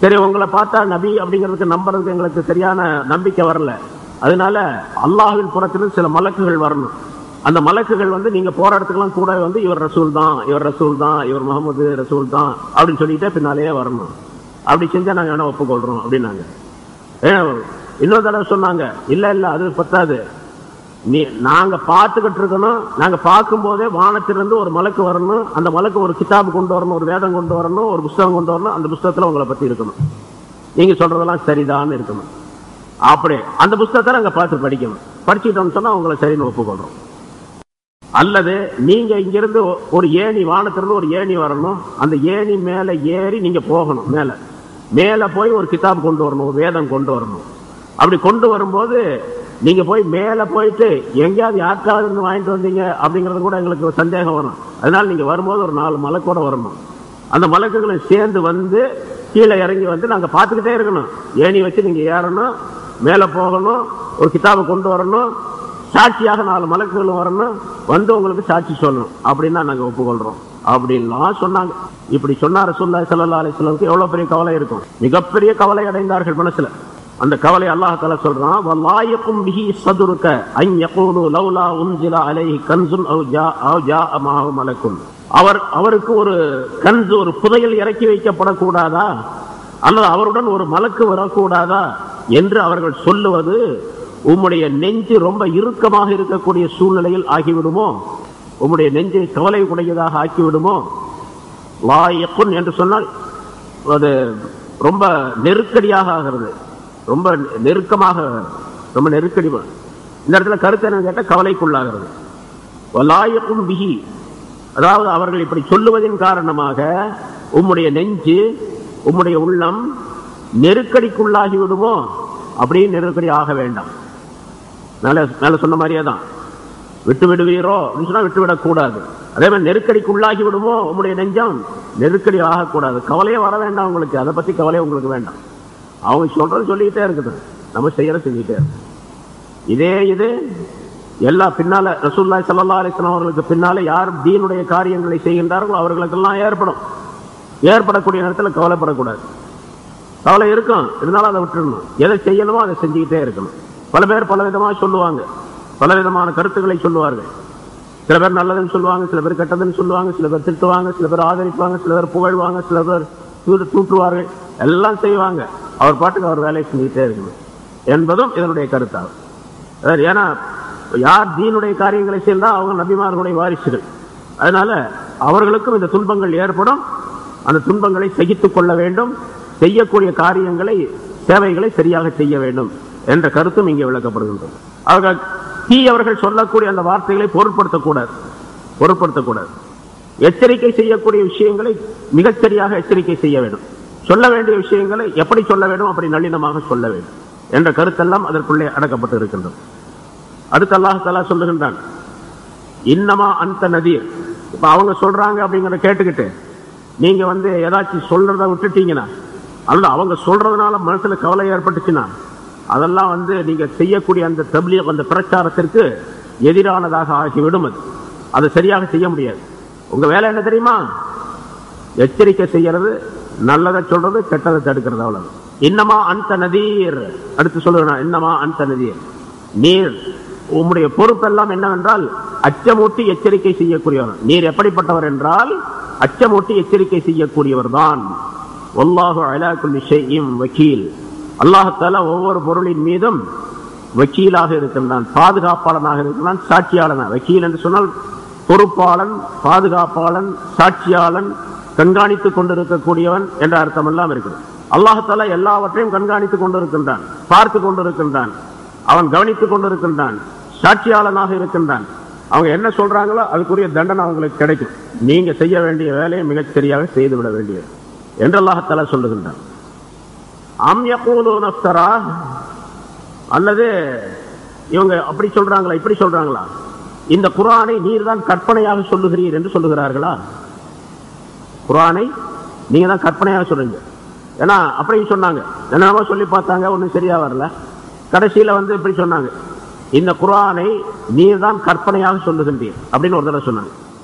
சரி, உங்களை பார்த்தா நபி அப்படிங்கிறதுக்கு நம்புறதுக்கு எங்களுக்கு சரியான நம்பிக்கை வரல, அதனால அல்லாஹ்வின் புறத்திலிருந்து சில மலக்குகள் வரணும். அந்த மலக்குகள் நீங்க போற இடத்துக்கெல்லாம் கூட இவர் ரசூல் தான், இவர் ரசூல் தான், இவர் முகமது ரசூல் தான் அப்படின்னு சொல்லிட்டு பின்னாலேயே வரணும். அப்படி செஞ்சா நாங்க வேணா ஒப்புக்கொள்றோம் அப்படின்னாங்க. இன்னொரு தடவை சொன்னாங்க, இல்ல இல்ல அது பத்தாது, நாங்க பார்த்துக்கிட்டு இருக்கணும், நாங்க பார்க்கும் போதே வானத்திலிருந்து ஒரு மலக்கு வரணும், அந்த மலக்கு ஒரு கிதாபு கொண்டு வரணும், ஒரு வேதம் கொண்டு வரணும், ஒரு புஸ்தகம் கொண்டு வரணும், அந்த புஸ்தகத்துல உங்களை பத்தி இருக்கணும், நீங்க சொல்றதெல்லாம் சரிதான் இருக்கணும். அப்படி அந்த புஸ்தகத்தை நாங்க பார்த்து படிக்கணும், படிச்சுட்டோம்னு சொன்னா உங்களை சரின்னு ஒப்புக்கொள்றோம். அல்லது நீங்க இங்கிருந்து ஒரு ஏணி, வானத்திலிருந்து ஒரு ஏணி வரணும், அந்த ஏணி மேல ஏறி நீங்க போகணும், மேல போய் ஒரு கிதாப் கொண்டு வரணும், ஒரு வேதம் கொண்டு வரணும். அப்படி கொண்டு வரும்போது நீங்க போய் மேல போயிட்டு எங்கேயாவது யாருக்காவது இருந்து வாங்கிட்டு வந்தீங்க அப்படிங்கறது கூட எங்களுக்கு சந்தேகம் வரும். அதனால நீங்க வரும்போது ஒரு 4 மலக்கோட வரணும். அந்த மலக்குகளை சேர்ந்து கீழே இறங்கி நாங்க பார்த்துக்கிட்டே இருக்கணும், ஏணி வச்சு நீங்க ஏறணும், மேல போகணும், ஒரு கிதாபை கொண்டு வரணும், சாட்சியாக 4 மலக்குகளும் வரணும், உங்களுக்கு சாட்சி சொல்லணும், அப்படின்னா நாங்க ஒப்புக்கொள்றோம் அப்படின்லாம் சொன்னாங்க. இப்படி சொன்னா ரசூலுல்லாஹி ஸல்லல்லாஹு அலைஹி வஸல்லம் எவ்வளவு பெரிய கவலை இருக்கும், மிகப்பெரிய கவலை அடைந்தார்கள் மனசுல. அந்த கவலை அல்லாஹ் தஆலா சொல்றான், வல்லாயகும் பிஹி ஸதுருக அன் யகூலு லௌலா உன்ஸில அலைஹி கன்ஸுன் அவ் ஜாஅ மஅஹு மலக்குன். அவருக்கு ஒரு கன்ஸ், ஒரு புதையல் இறக்கி வைக்கப்படக்கூடாதா, அல்லது அவருடன் ஒரு மலக்கு வரக்கூடாதா என்று அவர்கள் சொல்லுவது உம்முடைய நெஞ்சு ரொம்ப இறுக்கமாக இருக்கக்கூடிய சூழ்நிலையில் ஆகிவிடுமோ, உம்முடைய நெஞ்சை கவலை உடையதாக ஆக்கிவிடுமோ. லாயகுன் என்று சொன்னால் அது ரொம்ப நெருக்கடியாக ஆகிறது, ரொம்ப நெருக்கமாக, ரொம்ப நெருக்கடி. இந்த இடத்துல கருத்து என்ன கேட்ட கவலைக்குள்ளாகிறது. வலாயகும் பிஹி, அதாவது அவர்கள் இப்படி சொல்லுவதின் காரணமாக உம்முடைய நெஞ்சு, உம்முடைய உள்ளம் நெருக்கடிக்குள்ளாகி விடுமோ. அப்படியே நெருக்கடி ஆக வேண்டாம். மேல சொன்ன மாதிரியே தான், விட்டு விடுவீரோ சொன்னா விட்டு விடக்கூடாது. அதே மாதிரி நெருக்கடிக்குள்ளாகி விடுமோ உம்முடைய நெஞ்சம், நெருக்கடி ஆகக்கூடாது. கவலையே வர வேண்டாம் உங்களுக்கு, அதை பத்தி கவலையே உங்களுக்கு வேண்டாம். அவங்க சொல்றது சொல்லிக்கிட்டே இருக்குது, நம்ம செய்யற செஞ்சுட்டே இருக்கு. இது எல்லாம் பின்னால ரசூலுல்லாஹி ஸல்லல்லாஹு அலைஹி வஸல்லம் அவர்களுக்கு பின்னால யார் தீனுடைய காரியங்களை செய்கின்றார்களோ அவர்களுக்கெல்லாம் ஏற்படக்கூடிய நேரத்தில் கவலைப்படக்கூடாது. கவலை இருக்கும், இருந்தாலும் அதை விட்டுடணும். எதை செய்யணுமோ அதை செஞ்சுக்கிட்டே இருக்கணும். பல பேர் பல விதமாக சொல்லுவாங்க, பல விதமான கருத்துக்களை சொல்லுவார்கள். சில பேர் நல்லதுன்னு சொல்லுவாங்க, சில பேர் கெட்டதுன்னு சொல்லுவாங்க, சில பேர் திட்டுவாங்க, சில பேர் ஆதரிப்பாங்க, சில பேர் புகழ்வாங்க, சில பேர் தூற்றுவார்கள், எல்லாம் செய்வாங்க. அவர் பாட்டுக்கு அவர் வேலையை செஞ்சுக்கிட்டே இருக்கணும் என்பதும் இதனுடைய கருத்தாகும். ஏன்னா யார் தீனுடைய காரியங்களை செய்தால் அவங்க நபிமார்களுடைய வாரிசுகள். அதனால அவர்களுக்கும் இந்த துன்பங்கள் ஏற்படும். அந்த துன்பங்களை சகித்துக் கொள்ள வேண்டும். செய்யக்கூடிய காரியங்களை சேவைகளை சரியாக செய்ய வேண்டும் என்ற கருத்தும் இங்கே விளக்கப்படுகின்றது. அவர்கள் தீயவர்கள் சொல்லக்கூடிய அந்த வார்த்தைகளை பொருட்படுத்தக்கூடாது. எச்சரிக்கை செய்யக்கூடிய விஷயங்களை மிகச்சரியாக எச்சரிக்கை செய்ய வேண்டும். சொல்ல வேண்டிய விஷயங்களை எப்படி சொல்ல வேண்டும் அப்படி நளினமாக சொல்ல வேண்டும் என்ற கருத்தெல்லாம் அதற்குள்ளே அடக்கப்பட்டு இருக்கின்றது. அடுத்து அல்லாஹ் தஆலா சொல்லுகின்றான், இன்னமா அந்த நதீர். இப்ப அவங்க சொல்றாங்க அப்படிங்கிறத கேட்டுக்கிட்டு நீங்க ஏதாச்சும் சொல்றத விட்டுட்டீங்கன்னா, அல்ல அவங்க சொல்றதுனால மனசுல கவலை ஏற்பட்டுச்சுன்னா, அதெல்லாம் நீங்க செய்யக்கூடிய அந்த தப்லீக், அந்த பிரச்சாரத்திற்கு எதிரானதாக ஆகிவிடும். அதை சரியாக செய்ய முடியாது. உங்க வேலை என்ன தெரியுமா? எச்சரிக்கை செய்யறது, நல்லதை சொல்றது, கெட்டதை தடுக்கிறது, அவ்வளவு. இன்னமா அந்த நதீர். அடுத்து சொல்லுறேன், இன்னமா அந்த நதீர். நீர் உம்முடைய பொறுப்பெல்லாம் என்னவென்றால் அச்சமூட்டி எச்சரிக்கை செய்யக்கூடியவர். நீர் எப்படிப்பட்டவர் என்றால் அச்சமூட்டி எச்சரிக்கை செய்யக்கூடியவர் தான். வல்லாஹு அலா குல்லி ஷைஇன் வக்கீல். அல்லாஹ் தஆலா ஒவ்வொரு பொருளின் மீதும் வக்கீலாக இருக்கின்றான், பாதுகாப்பாளனாக இருக்கின்றான், சாட்சியாளனாக. வக்கீல் என்று சொன்னால் பொறுப்பாளன், பாதுகாப்பாளன், சாட்சியாளன், கண்காணித்துக் கொண்டிருக்கக்கூடியவன் என்ற அர்த்தம் எல்லாம் இருக்குது. அல்லாஹ் தஆலா எல்லாவற்றையும் கண்காணித்துக் கொண்டிருக்கின்றான், பார்த்து கொண்டிருக்கின்றான், அவன் கவனித்துக் கொண்டிருக்கின்றான், சாட்சியாளனாக இருக்கின்றான். அவங்க என்ன சொல்றாங்களோ அதுக்குரிய தண்டனை அவங்களுக்கு கிடைக்கும். நீங்க செய்ய வேண்டிய வேலையை மிகச் சரியாக செய்துவிட வேண்டியது என்று அல்லாஹ் தஆலா சொல்லுகின்றான். அம் யகூலூன இஃப்தரா, அல்லது இவங்க அப்படி சொல்றாங்களா இப்படி சொல்றாங்களா, இந்த குர்ஆனை நீர் தான் கற்பனையாக சொல்லுகிறீர் என்று சொல்லுகிறார்களா? குர்ஆனை நீங்க தான் கற்பனையாக சொல்றீங்க. ஏன்னா அப்படி சொன்னாங்க, என்னமா சொல்லி பார்த்தாங்க, ஒன்றும் சரியா வரல. கடைசியில இப்படி சொன்னாங்க, இந்த குர்ஆனை நீர் தான் கற்பனையாக சொல்லுகின்றீர் அப்படின்னு ஒரு தடவை சொன்னாங்க.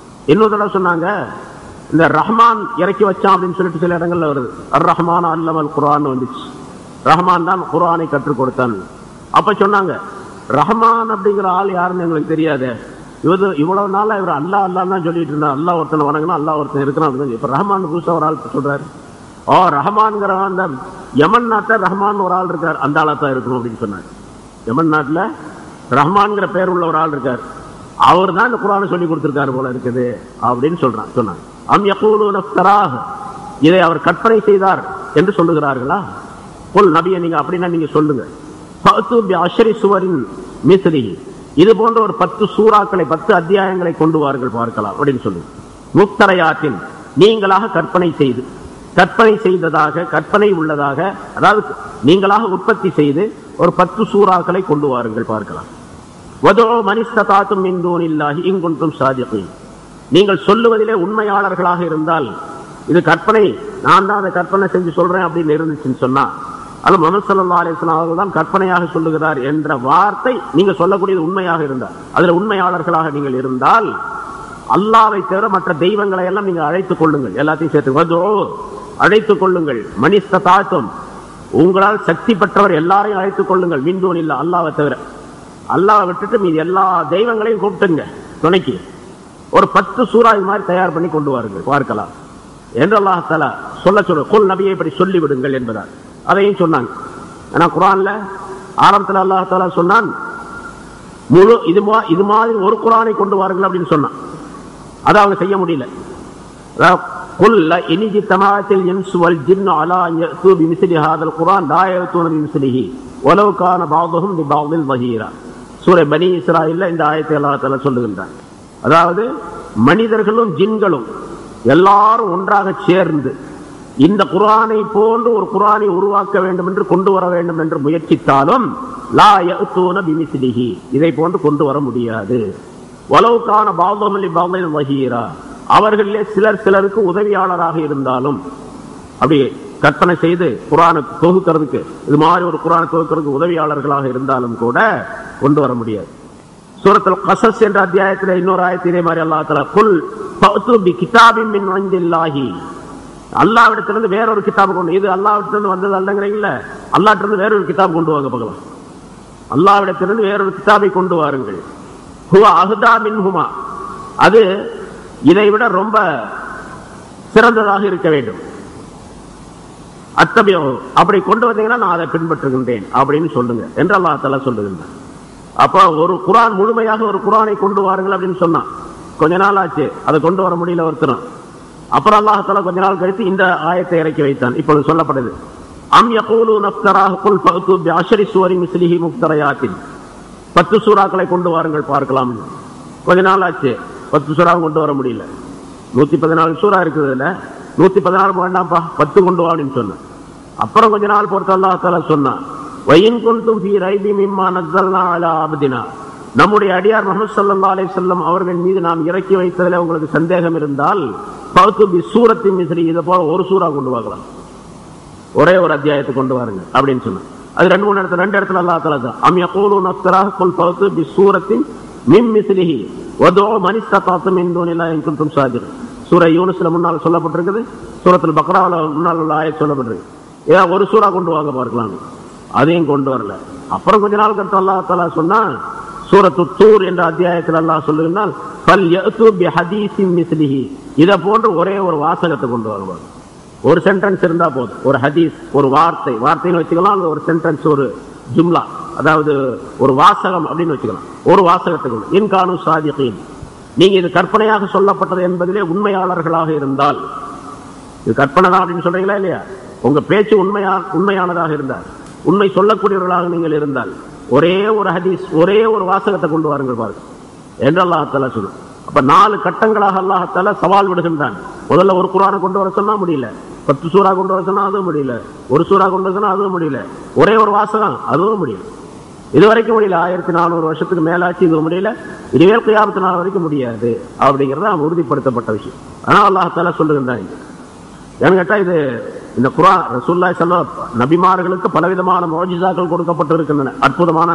இன்னொரு தடவை சொன்னாங்க, இந்த ரஹ்மான் இறக்கி வச்சான் அப்படின்னு சொல்லிட்டு சில இடங்கள்ல வருது. அர் ரஹ்மான் அல்லமல் குர்ஆன் வந்துச்சு. ரஹ்மான் தான் குர்ஆனை கற்றுக் கொடுத்தான். அப்ப சொன்னாங்க, ரஹ்மான் அப்படிங்கிற ஆள் யாருன்னு எங்களுக்கு தெரியாது. இவ்வளவு நாளா இவர் அல்லா அல்லான்னு தான் சொல்லிட்டு இருந்தார். அல்லா ஒருத்தனை வணங்கினா அல்லா ஒருத்தன் இருக்கிறான். இப்ப ரஹ்மான் புதுசா ஒரு ஆள் சொல்றாரு. ரஹ்மான்கிற அந்த யமன் நாட்டில் ரஹ்மான் ஒரு ஆள் இருக்கார், அந்த ஆளா தான் இருக்கணும் அப்படின்னு சொன்னாங்க. யமன் நாட்டில் ரஹ்மான்கிற பேர் உள்ள ஒரு ஆள் இருக்கார், அவர் தான் இந்த குர்ஆனை சொல்லி கொடுத்திருக்காரு போல இருக்குது அப்படின்னு சொன்னாங்க. அம் யகூலூன இஃப்தராஹ், இதை அவர் கற்பனை செய்தார் என்று சொல்லுகிறார்களா? குல், நபியை நீங்க அப்படின்னா நீங்க சொல்லுங்க, ஃபஅது பிஅஷ்ரி சுவரின் மிஸ்லிஹி, இது போன்ற ஒரு 10 சூறாக்களை 10 அத்தியாயங்களை கொண்டு வாருங்கள் பார்க்கலாம் அப்படின்னு சொல்லுங்க. முஃப்தரையாத்தின், நீங்களாக கற்பனை செய்ததாக, கற்பனை உள்ளதாக, அதாவது நீங்களாக உற்பத்தி செய்து ஒரு 10 சூறாக்களை கொண்டு வாருங்கள் பார்க்கலாம். வதூ மனிஸ்ததாத்தும் மின் தூனில்லாஹி இன் குன்தும் சாதிகீன், நீங்கள் சொல்லுவதிலே உண்மையாளர்களாக இருந்தால், இது கற்பனை, நான் தான் அதை கற்பனை செஞ்சு சொல்றேன் அப்படின்னு இருந்துச்சுன்னு சொன்னா, அது முஹம்மது ஸல்லல்லாஹு அலைஹி வஸல்லம் அவர்கள் தான் கற்பனையாக சொல்லுகிறார் என்ற வார்த்தை நீங்க சொல்லக்கூடியது உண்மையாக இருந்தால், அதுல உண்மையாளர்களாக நீங்கள் இருந்தால், அல்லாஹ்வை தவிர மற்ற தெய்வங்களை எல்லாம் நீங்கள் அழைத்துக் கொள்ளுங்கள், எல்லாத்தையும் சேர்த்து வதூ, அழைத்துக் கொள்ளுங்கள், மனிஸ்ததாத்தும், உங்களால் சக்தி பெற்றவர் எல்லாரையும் அழைத்துக் கொள்ளுங்கள், மின் தூனில்லாஹ், அல்லாஹ்வை தவிர. அல்லாஹ்வை விட்டுட்டு மீது எல்லா தெய்வங்களையும் கூப்பிட்டுங்க துணைக்கு. ஒரு 10 சூறா இது மாதிரி தயார் பண்ணி கொண்டு வாருங்கள் பார்க்கலாம் என்று அல்லாஹ் தஆலா சொல்ல குல், நபியை இப்படி சொல்லி விடுங்கள் என்பதால் அதையும் சொன்னாங்க. ஏன்னா குர்ஆன்ல ஆரம்பத்தில் அல்லாஹ் தஆலா சொன்னான், முழு இது மாதிரி ஒரு குர்ஆனை கொண்டு வாருங்கள் அப்படின்னு சொன்னான். அதை அவங்க செய்ய முடியல. குல் இனிஜி தமாத்தில் இன்சு வல் ஜின்னு அலா அன் யஅது பிமிஸ்லி ஹாதல் குர்ஆன் லா யஅதுன பிமிஸ்லிஹி வலவ் கான பஅதுஹும் லிபஅதின் ஸஹீரா. சூரா பனி இஸ்ராயீல்ல இந்த ஆயத்தை அல்லாஹ் தஆலா சொல்லுகின்றான். அதாவது மனிதர்களும் ஜின்களும் எல்லாரும் ஒன்றாக சேர்ந்து இந்த குர்ஆனை போன்று ஒரு குர்ஆனை உருவாக்க வேண்டும் என்று கொண்டு வர வேண்டும் என்று முயற்சித்தாலும் லா யஅதுன பிமிஸ்லிஹி, இதை போன்று கொண்டு வர முடியாது. வலவ் கான பஅதுஹும் லிபஅதின் ஸஹீரா, அவர்களிலே சிலருக்கு உதவியாளராக இருந்தாலும், அப்படி கற்பனை செய்து குர்ஆனை தொகுக்கிறதுக்கு, இது மாதிரி ஒரு குர்ஆனை தொகுக்கிறதுக்கு உதவியாளர்களாக இருந்தாலும் கூட கொண்டு வர முடியாது. சூரத்துல் கஸஸ் என்ற அத்தியாயத்தில் இன்னொரு ஆயத்திலே மாதிரி அல்லாஹ் தஆலா குல் ஃபஅது பிகிதாபின் மின் இன்தில்லாஹி, அல்லாஹ்விடத்திலிருந்து வேறொரு கிதாபு கொண்டு, இது அல்லாஹ்விடத்திலிருந்து வந்தது அல்லங்கிறீங்கள, அல்லாஹ்விடத்திலிருந்து வேறொரு கிதாப் கொண்டு வாங்க பார்க்கலாம். அல்லாஹ்விடத்திலிருந்து வேறொரு கிதாபை கொண்டு வாருங்கள். ஹுவ அஹ்தா மின்ஹுமா, அது இதை விட ரொம்ப சிறந்ததாக இருக்க வேண்டும். அத்தபியோ அப்படி கொண்டு வந்தீங்கன்னா நான் அதை பின்பற்றுகின்றேன் அப்படின்னு சொல்லுங்க என்று அல்லாஹ் தஆலா சொல்லுகின்றான். அப்ப ஒரு குர்ஆன் முழுமையாக ஒரு குர்ஆனை கொண்டு வாருங்கள் அப்படின்னு சொன்னான். கொஞ்ச நாள் ஆச்சு, அதை கொண்டு வர முடியல ஒருத்தரும். அப்புறம் அல்லாஹ் தஆலா கொஞ்ச நாள் கழித்து இந்த ஆயத்தை இறக்கி வைத்தான். இப்பொழுது சொல்லப்படுது, அம் யகூலூன இஃப்தராஹு குல் ஃபஅது பிஅஷரி சூவரி மிஸ்லிஹி முஃப்தரயாத்தின், 10 சூறாக்களை கொண்டு வாருங்கள் பார்க்கலாம். கொஞ்ச நாள் ஆச்சு, 10 சூறா கொண்டு வர முடியல. 114 சூறா இருக்குது, இல்ல 114 வேண்டாம்ப்பா, 10 கொண்டு வா அப்படின்னு சொன்ன. அப்புறம் கொஞ்ச நாள் பொறுத்து அல்லாஹ் தஆலா சொன்னான், வயின் குன்தும் ஃபீ ரைபி மிம்மா நஸல்னா அலா அப்தினா, நம்முடைய அடியார் முஹம்மது ஸல்லல்லாஹு அலைஹி வஸல்லம் அவர்கள் மீது நாம் இறக்கி வைத்ததில் உங்களுக்கு சந்தேகம் இருந்தால் ஃபஅது பி சூரத்தின் மிஸ்லி, இதை போல ஒரு சூறா கொண்டு வாங்கலாம், ஒரே ஒரு அத்தியாயத்தை கொண்டு வாருங்க அப்படின்னு சொன்னான். அது ரெண்டு இடத்துல அல்லாஹ் தஆலா தான் அம் யகூலூன இஃப்தராஹு குல் ஃபஅது பி சூரத்தின் மின் மிஸ்லிஹி வதுஉ மன் இஸ்ததாஅதும் மின் துனில்லாஹி இன் குன்தும் சாதிகீன். சூரா யூனுஸ்ல முன்னால் சொல்லப்பட்டிருக்குது, சூரத்துல் பக்ரால முன்னால் உள்ள ஆயத் சொல்லப்பட்டிருக்கு. ஏன் ஒரு சூறா கொண்டு வாங்க பார்க்கலாம், அதையும் கொண்டு வரல. அப்புறம் கொஞ்ச நாள் கழித்து அல்லாஹ் தஆலா சொன்னா, சூரத்து தூர் என்ற அத்தியாயத்தில் அல்லாஹ் சொல்லுகிறான், ஃபல் யஅது பி ஹதீஸின் மிஸ்லிஹி, இதை போன்று ஒரே ஒரு வாசகத்தை கொண்டு வருவாங்க. ஒரு சென்டென்ஸ் இருந்தா போதும், ஒரு ஹதீஸ், ஒரு வார்த்தைன்னு வச்சுக்கலாம், ஒரு சென்டென்ஸ், ஒரு ஜும்லா, அதாவது ஒரு வாசகம் அப்படின்னு வச்சுக்கலாம். ஒரு வாசகத்தை கொண்டு இன் கானு சாதிகீன், நீங்க இது கற்பனையாக சொல்லப்பட்டது என்பதிலே உண்மையாளர்களாக இருந்தால், இது கற்பனை தான் அப்படின்னு சொல்றீங்களா இல்லையா, உங்க பேச்சு உண்மையானதாக இருந்தால், உண்மை சொல்லக்கூடியவர்களாக நீங்கள் இருந்தால், ஒரே ஒரு ஹதீஸ், ஒரே ஒரு வாசகத்தை கொண்டு வாருங்கள் பாருங்க என்று அல்லாஹ் தஆலா சொல்லுவார். அப்ப 4 கட்டங்களாக அல்லாஹ் தஆலா சவால் விடுகின்றான். முதல்ல ஒரு குர்ஆனை கொண்டு வர சொன்னா முடியல, 10 சூறா கொண்டு வர சொன்னா அதுவும் முடியல, ஒரு சூறா கொண்டு வர சொன்னா அதுவும் முடியல, ஒரே ஒரு வாசகம் அதுவும் முடியல. இதுவரைக்கும் முடியல, 1400 வருஷத்துக்கு மேலாச்சு, இது முடியல, இனிமேல் கியாமத் நாள் வரைக்கும் முடியாது அப்படிங்கிறத உறுதிப்படுத்தப்பட்ட விஷயம். ஆனால் அல்லாஹ் தஆலா சொல்லுகின்றான். ஏன்னு கேட்டா, இது இந்த குர்ஆன் ரசூலுல்லாஹி ஸல்லல்லாஹு அலைஹி வஸல்லம் நபிமார்களுக்கு பலவிதமான முஅஜிஸாக்கள் கொடுக்கப்பட்டிருக்கின்றன, அற்புதமான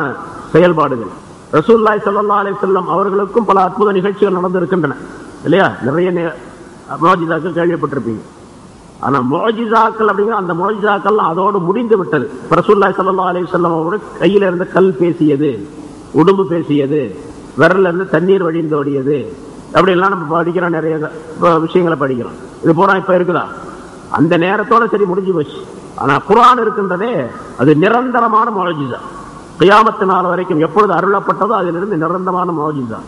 செயல்பாடுகள். ரசூலுல்லாஹி ஸல்லல்லாஹு அலைஹி வஸல்லம் அவர்களுக்கும் பல அற்புத நிகழ்ச்சிகள் நடந்திருக்கின்றன இல்லையா, நிறைய முஅஜிஸாக்கள் கேள்விப்பட்டிருப்பீங்க. ஆனா முஅஜிஸாக்கள் அப்படிங்கிற அந்த முஅஜிஸாக்கள் அதோடு முடிந்து விட்டது. ரசூலுல்லாஹி ஸல்லல்லாஹு அலைஹி வஸல்லம் அவர்கள் கையில இருந்து கல் பேசியது, உடும்பு பேசியது, விரல்ல இருந்து தண்ணீர் வழிந்தோடியது, அப்படி எல்லாம் நம்ம படிக்கிறோம், நிறைய விஷயங்களை படிக்கிறோம். இது பூரா இப்ப இருக்குதா? அந்த நேரத்தோட சரி முடிஞ்சு போச்சு. ஆனா குர்ஆன் இருக்கின்றதே, அது நிரந்தரமான முஅஜிஸா, கியாமத் நாள் வரைக்கும் எப்பொழுது அருளப்பட்டதோ அதிலிருந்து நிரந்தரமான முஅஜிஸா.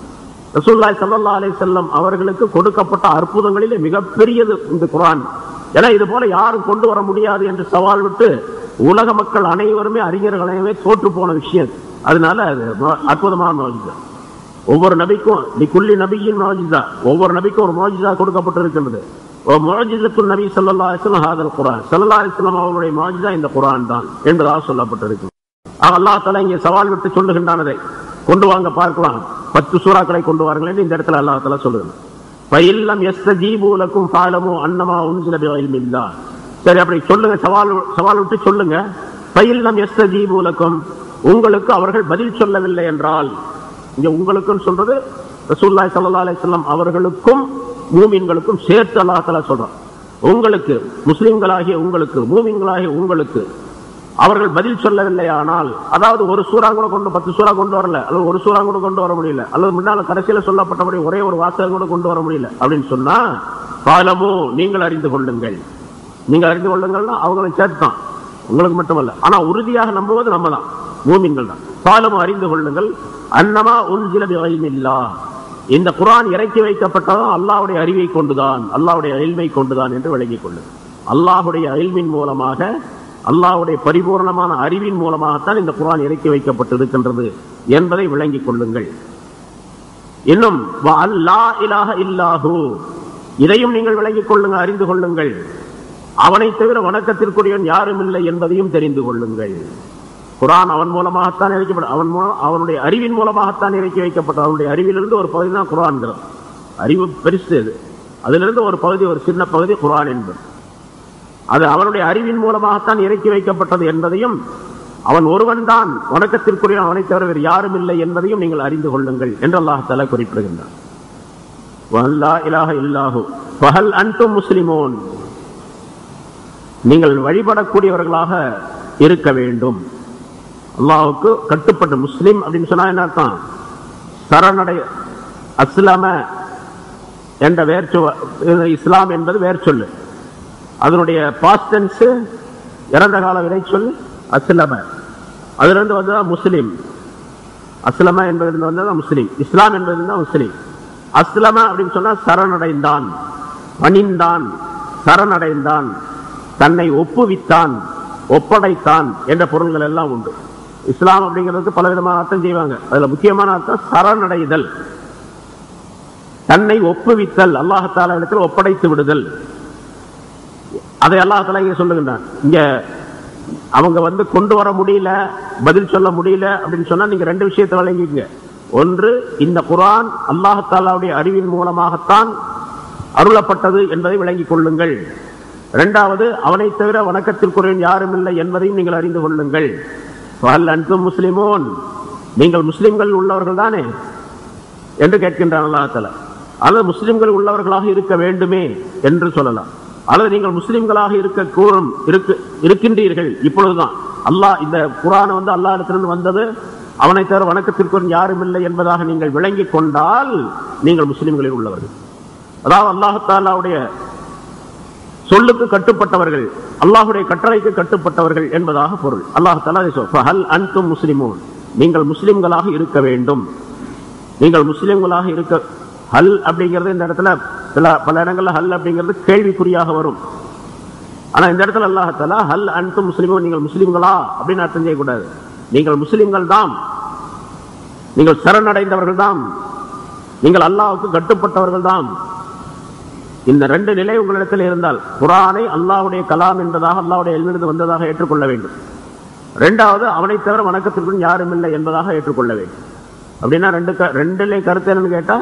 ரசூலுல்லாஹி ஸல்லல்லாஹு அலைஹி வஸல்லம் அவர்களுக்கு கொடுக்கப்பட்ட அற்புதங்களிலே மிகப்பெரியது இந்த குர்ஆன். ஏன்னா இது போல யாரும் கொண்டு வர முடியாது என்று சவால் விட்டு உலக மக்கள் அனைவருமே, அறிஞர்கள் அனைவருமே தோற்று போன விஷயம். அதனால அது அற்புதமான முஅஜிஸா. ஒவ்வொரு நபிக்கும் லிகுல்லி நபியின் முஅஜிஸா, ஒவ்வொரு நபிக்கும் ஒரு முஅஜிஸா கொடுக்கப்பட்டிருக்கின்றது. முஅஜிஸத்துன் நபி ஸல்லல்லாஹு அலைஹி வஸல்லம் ஹாதல் குர்ஆன், ஸல்லல்லாஹு அலைஹி வஸல்லம் அவருடைய முஅஜிஸா இந்த குர்ஆன் தான் என்பதாக சொல்லப்பட்டிருக்கு. அல்லாஹ் தஆலா இங்கே சவால் விட்டு சொல்லுகின்றானதை கொண்டு வாங்க பார்க்கலாம், 10 சூறாக்களை கொண்டு வாருங்கள் என்று இந்த இடத்துல அல்லாஹ் தஆலா சொல்லுகிறான். ஃபஇல்லம் யஸ்தஜீபு லக்கும் ஃபஅலமு அன்னமா உன்ஸில பிஇல்மில்லாஹ். சரி, அப்படி சொல்லுங்க, சவால் விட்டு சொல்லுங்க. ஃபஇல்லம் யஸ்தஜீபு லக்கும், உங்களுக்கு அவர்கள் பதில் சொல்லவில்லை என்றால், இங்க உங்களுக்குன்னு சொல்றது ரசூலுல்லாஹி ஸல்லல்லாஹு அலைஹி வஸல்லம் அவர்களுக்கும் மூமின்களுக்கும் சேர்த்து அல்லாஹ் தஆலா சொல்றான். உங்களுக்கு, முஸ்லிம்களாகிய உங்களுக்கு, மூமின்களாகிய உங்களுக்கு அவர்கள் பதில் சொல்லவில்லை ஆனால், அதாவது ஒரு சூறா கூட கொண்டு 10 சூறா கொண்டு வரல, அல்லது ஒரு சூறா கூட கொண்டு வர முடியல, அல்லது முன்னால கடைசியில சொல்லப்பட்டபடி ஒரே ஒரு வாசகம் கூட கொண்டு வர முடியல அப்படின்னு சொன்னா, பாலமோ நீங்கள் அறிந்து கொள்ளுங்கள். நீங்கள் அறிந்து கொள்ளுங்கள்னா அவங்களும் சேர்த்தான், உங்களுக்கு மட்டுமல்ல. ஆனா உறுதியாக நம்புவது நம்ம தான், மூமின்கள் தான். பாலமோ அறிந்து கொள்ளுங்கள், அன்னமா உன்ஸில பிஇல்மில்லாஹ், இந்த குர்ஆன் இறக்கி வைக்கப்பட்டதும் அல்லாஹ்வுடைய அறிவை கொண்டுதான், அல்லாஹ்வுடைய இல்மை கொண்டுதான் என்று விளங்கிக் கொள்ளுங்கள். அல்லாஹ்வுடைய இல்மின் மூலமாக, அல்லாஹ்வுடைய பரிபூர்ணமான அறிவின் மூலமாகத்தான் இந்த குர்ஆன் இறக்கி வைக்கப்பட்டிருக்கின்றது என்பதை விளங்கிக் கொள்ளுங்கள். இன்னும் லா இலாஹ இல்லாஹு, இதையும் நீங்கள் விளங்கிக் கொள்ளுங்க, அறிந்து கொள்ளுங்கள். அவனை தவிர வணக்கத்திற்குரியவன் யாரும் இல்லை என்பதையும் தெரிந்து கொள்ளுங்கள். குர்ஆன் அவன் மூலமாகத்தான் இறக்கப்பட்ட, அவனுடைய அறிவின் மூலமாகத்தான் இறக்கி வைக்கப்பட்டது. அவனுடைய அறிவிலிருந்து ஒரு பகுதி தான் குர்ஆன்கிறது. அறிவு பெருசு, அது அதிலிருந்து ஒரு பகுதி, ஒரு சின்ன பகுதி குர்ஆன் என்பது. அது அவனுடைய அறிவின் மூலமாகத்தான் இறக்கி வைக்கப்பட்டது என்பதையும், அவன் ஒருவன் தான் வணக்கத்திற்குரிய, அவனை தவிர வேறு யாரும் இல்லை என்பதையும் நீங்கள் அறிந்து கொள்ளுங்கள் என்று அல்லாஹ் தஆலா குறிப்பிடுகின்றான். வல்லா இலாஹ இல்லாஹு ஃபஹல் அன்தும் முஸ்லிமூன், நீங்கள் வழிபடக்கூடியவர்களாக இருக்க வேண்டும். அல்லாஹ்வுக்கு கட்டுப்பட்ட முஸ்லிம் அப்படின்னு சொன்னா என்ன அர்த்தம்? சரணடை, அஸ்லம என்ற இஸ்லாம் என்பது வேர் சொல்லு. அதனுடைய பாஸ்ட் டென்ஸ் இறந்த கால வினை சொல் அஸ்லம. அதிலிருந்து வந்ததா முஸ்லிம். அஸ்லம என்பதிலிருந்து வந்ததா முஸ்லிம். இஸ்லாம் என்பது முஸ்லிம். அஸ்லம அப்படின்னு சொன்னா சரணடைந்தான், பணிந்தான், சரணடைந்தான், தன்னை ஒப்புவித்தான், ஒப்படைத்தான் என்ற பொருள்கள் எல்லாம் உண்டு. இஸ்லாம் அப்படிங்கிறதுக்கு பலவிதமான அர்த்தம் செய்வாங்க. அதுல முக்கியமான அர்த்தம் சரணடைதல், தன்னை ஒப்புவித்தல், அல்லாஹ்தாலா இடத்தில் ஒப்படைத்து விடுதல். அதை அல்லாஹ்தாலா இங்க சொல்லுகின்றான். இங்க அவங்க கொண்டு வர முடியல, பதில் சொல்ல முடியல அப்படின்னு சொன்னா நீங்க ரெண்டு விஷயத்தை வழங்கிக்கங்க. ஒன்று, இந்த குர்ஆன் அல்லாஹ்தாலாவுடைய அறிவின் மூலமாகத்தான் அருளப்பட்டது என்பதை விளங்கிக் கொள்ளுங்கள். இரண்டாவது, அவனை தவிர வணக்கத்திற்குரியவன் யாரும் இல்லை என்பதையும் நீங்கள் அறிந்து கொள்ளுங்கள். அன்தும் முஸ்லிமோன், நீங்கள் முஸ்லிம்கள் உள்ளவர்கள் தானே என்று கேட்கின்றான் அல்லாஹ்தாலா. அல்லது முஸ்லிம்கள் உள்ளவர்களாக இருக்க வேண்டுமே என்று சொல்லலாம். அல்லது நீங்கள் முஸ்லிம்களாக இருக்கின்றீர்கள் இப்பொழுதுதான். அல்லாஹ் இந்த குர்ஆன் அல்லாஹ் இடத்திலிருந்து வந்தது, அவனை தவிர வணக்கத்திற்குரியவன் யாரும் இல்லை என்பதாக நீங்கள் விளங்கிக் கொண்டால் நீங்கள் முஸ்லிம்களில் உள்ளவர்கள். அதாவது அல்லாஹ்தாலாவுடைய சொல்லுக்கு கட்டுப்பட்டவர்கள், அல்லாஹுடைய கட்டளைக்கு கட்டுப்பட்டவர்கள் என்பதாக பொருள். அல்லாஹ்தாலா ஃபஹல் அன்தும் முஸ்லிமூன், நீங்கள் முஸ்லிம்களாக இருக்க வேண்டும். நீங்கள் முஸ்லிம்களாக இருக்க, ஹல் அப்படிங்கிறது இந்த இடத்துல பல இடங்கள்ல ஹல் அப்படிங்கிறது கேள்விக்குறியாக வரும். ஆனா இந்த இடத்துல அல்லாஹ்தாலா ஹல் அன்தும் முஸ்லிமூன், நீங்கள் முஸ்லிம்களா அப்படின்னு அர்த்தம் செய்யக்கூடாது. நீங்கள் முஸ்லிம்கள் தான், நீங்கள் சரணடைந்தவர்கள் தான், நீங்கள் அல்லாஹ்வுக்கு கட்டுப்பட்டவர்கள் தான். இந்த ரெண்டு நிலை உங்களிடத்தில் இருந்தால் குர்ஆனை அல்லாஹ்வுடைய கலாம் என்பதாக, அல்லாஹ்வுடைய இல்மிலிருந்து வந்ததாக ஏற்றுக்கொள்ள வேண்டும். இரண்டாவது, அவனை தவிர வணக்கத்திற்குள் யாரும் இல்லை என்பதாக ஏற்றுக்கொள்ள வேண்டும். அப்படின்னா ரெண்டிலே கருத்து என்னன்னு கேட்டா,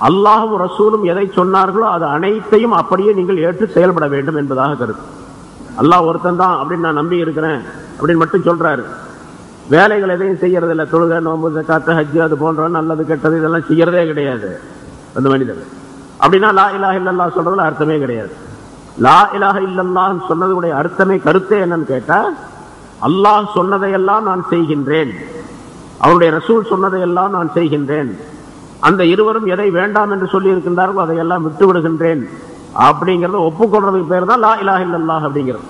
அல்லாஹும் ரசூலும் எதை சொன்னார்களோ அது அனைத்தையும் அப்படியே நீங்கள் ஏற்று செயல்பட வேண்டும் என்பதாக கருத்து. அல்லாஹ் ஒருத்தன் தான் அப்படின்னு நான் நம்பி இருக்கிறேன் அப்படின்னு மட்டும் சொல்றாரு. வேலைகள் எதையும் செய்யறது இல்லை. தொழுகை, நோன்பு, ஜக்காத், ஹஜ் அது போன்ற நல்லது கெட்டது இதெல்லாம் செய்யறதே கிடையாது அந்த மனிதர். அப்படின்னா லா இலாஹ இல்லல்லாஹ் சொல்றதுல அர்த்தமே கிடையாது. லா இலாஹ இல்லல்லாஹ் சொன்னதுடைய அர்த்தமே, கருத்தே என்னன்னு கேட்டா, அல்லாஹ் சொன்னதையெல்லாம் நான் செய்கின்றேன், அவருடைய ரசூல் சொன்னதையெல்லாம் நான் செய்கின்றேன், அந்த இருவரும் எதை வேண்டாம் என்று சொல்லி இருக்கின்றார்களோ அதையெல்லாம் விட்டு விடுகின்றேன் அப்படிங்கிறத ஒப்புக்கொள்றதுக்கு பேர் தான் லா இலாஹ இல்லல்லாஹ் அப்படிங்கிறது.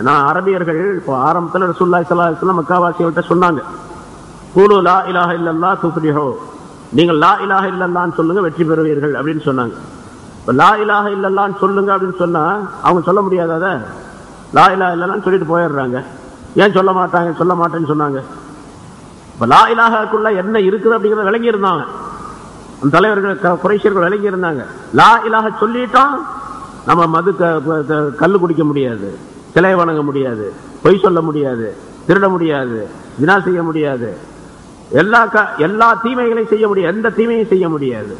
ஏன்னா அரபியர்கள் இப்போ ஆரம்பத்தில் ரசூலுல்லாஹி ஸல்லல்லாஹு அலைஹி வஸல்லம் மக்காவாசிகள்கிட்ட சொன்னாங்க, கூலு லா இலாஹ இல்லல்லாஹ் துஃப்லிஹூ, நீங்கள் லா இலாஹ இல்லல்லாஹ்னு சொல்லுங்க வெற்றி பெறுவீர்கள் அப்படின்னு சொன்னாங்க. இப்போ லா இலாஹ இல்லல்லாஹ்னு சொல்லுங்க அப்படின்னு சொன்னா அவங்க சொல்ல முடியாது. அதை லா இலாஹ இல்லல்லாஹ்னு சொல்லிட்டு போயிடுறாங்க. ஏன் சொல்ல மாட்டேன்னு சொன்னாங்க? இப்போ லா இலாஹுக்குள்ள என்ன இருக்குது அப்படிங்கிறத விளங்கி இருந்தாங்க அந்த தலைவர்கள், குறைஷியர்கள் விளங்கி இருந்தாங்க. லா இலாஹ சொல்லிட்டோம், நம்ம மது கல்லு குடிக்க முடியாது, சிலை வணங்க முடியாது, பொய் சொல்ல முடியாது, திருட முடியாது, வினா செய்ய முடியாது, எல்லா தீமைகளையும் செய்ய முடியாது, எந்த தீமையும் செய்ய முடியாது,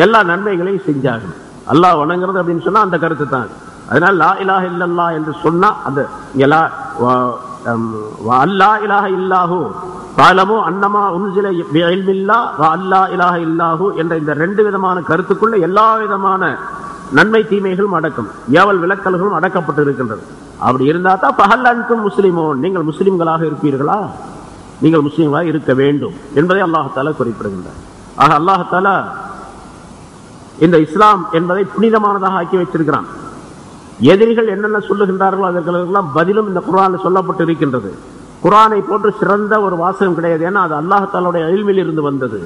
எல்லா நன்மைகளையும் செஞ்சாங்க. அல்லாஹ் வணங்குறது அப்படின்னு சொன்னா அந்த கருத்து தான். அதனால லா இலாஹ இல்லல்லாஹ் என்று சொன்னா அந்த அல்லா இலாஹ இல்லாஹு காலமோ அன்னமா உன்சில பிஇல்மில்லாஹ் வ அல்லா இலாஹ இல்லாஹு என்ற இந்த ரெண்டு விதமான கருத்துக்குள்ள எல்லா விதமான நன்மை தீமைகளும் அடக்கம், ஏவல் விலக்கல்களும் அடக்கப்பட்டு இருக்கின்றது. அப்படி இருந்தா தான் ஃபஹல் அன்தும் முஸ்லிமூன், நீங்கள் முஸ்லிம்களாக இருப்பீர்களா, நீங்கள் முஸ்லிம்களாக இருக்க வேண்டும் என்பதை அல்லாஹ்தாலா குறிப்பிடுகின்றார். ஆக அல்லாஹ்தாலா இந்த இஸ்லாம் என்பதை புனிதமானதாக ஆக்கி வைத்திருக்கிறான். எதிரிகள் என்னென்ன சொல்லுகின்றார்களோ அதற்கெல்லாம் பதிலும் இந்த குர்ஆனில் சொல்லப்பட்டு இருக்கின்றது. குர்ஆனை போன்று சிறந்த ஒரு வாசகம் கிடையாது. ஏன்னா அது அல்லாஹ்தாலாவுடைய இல்மில் இருந்து வந்தது.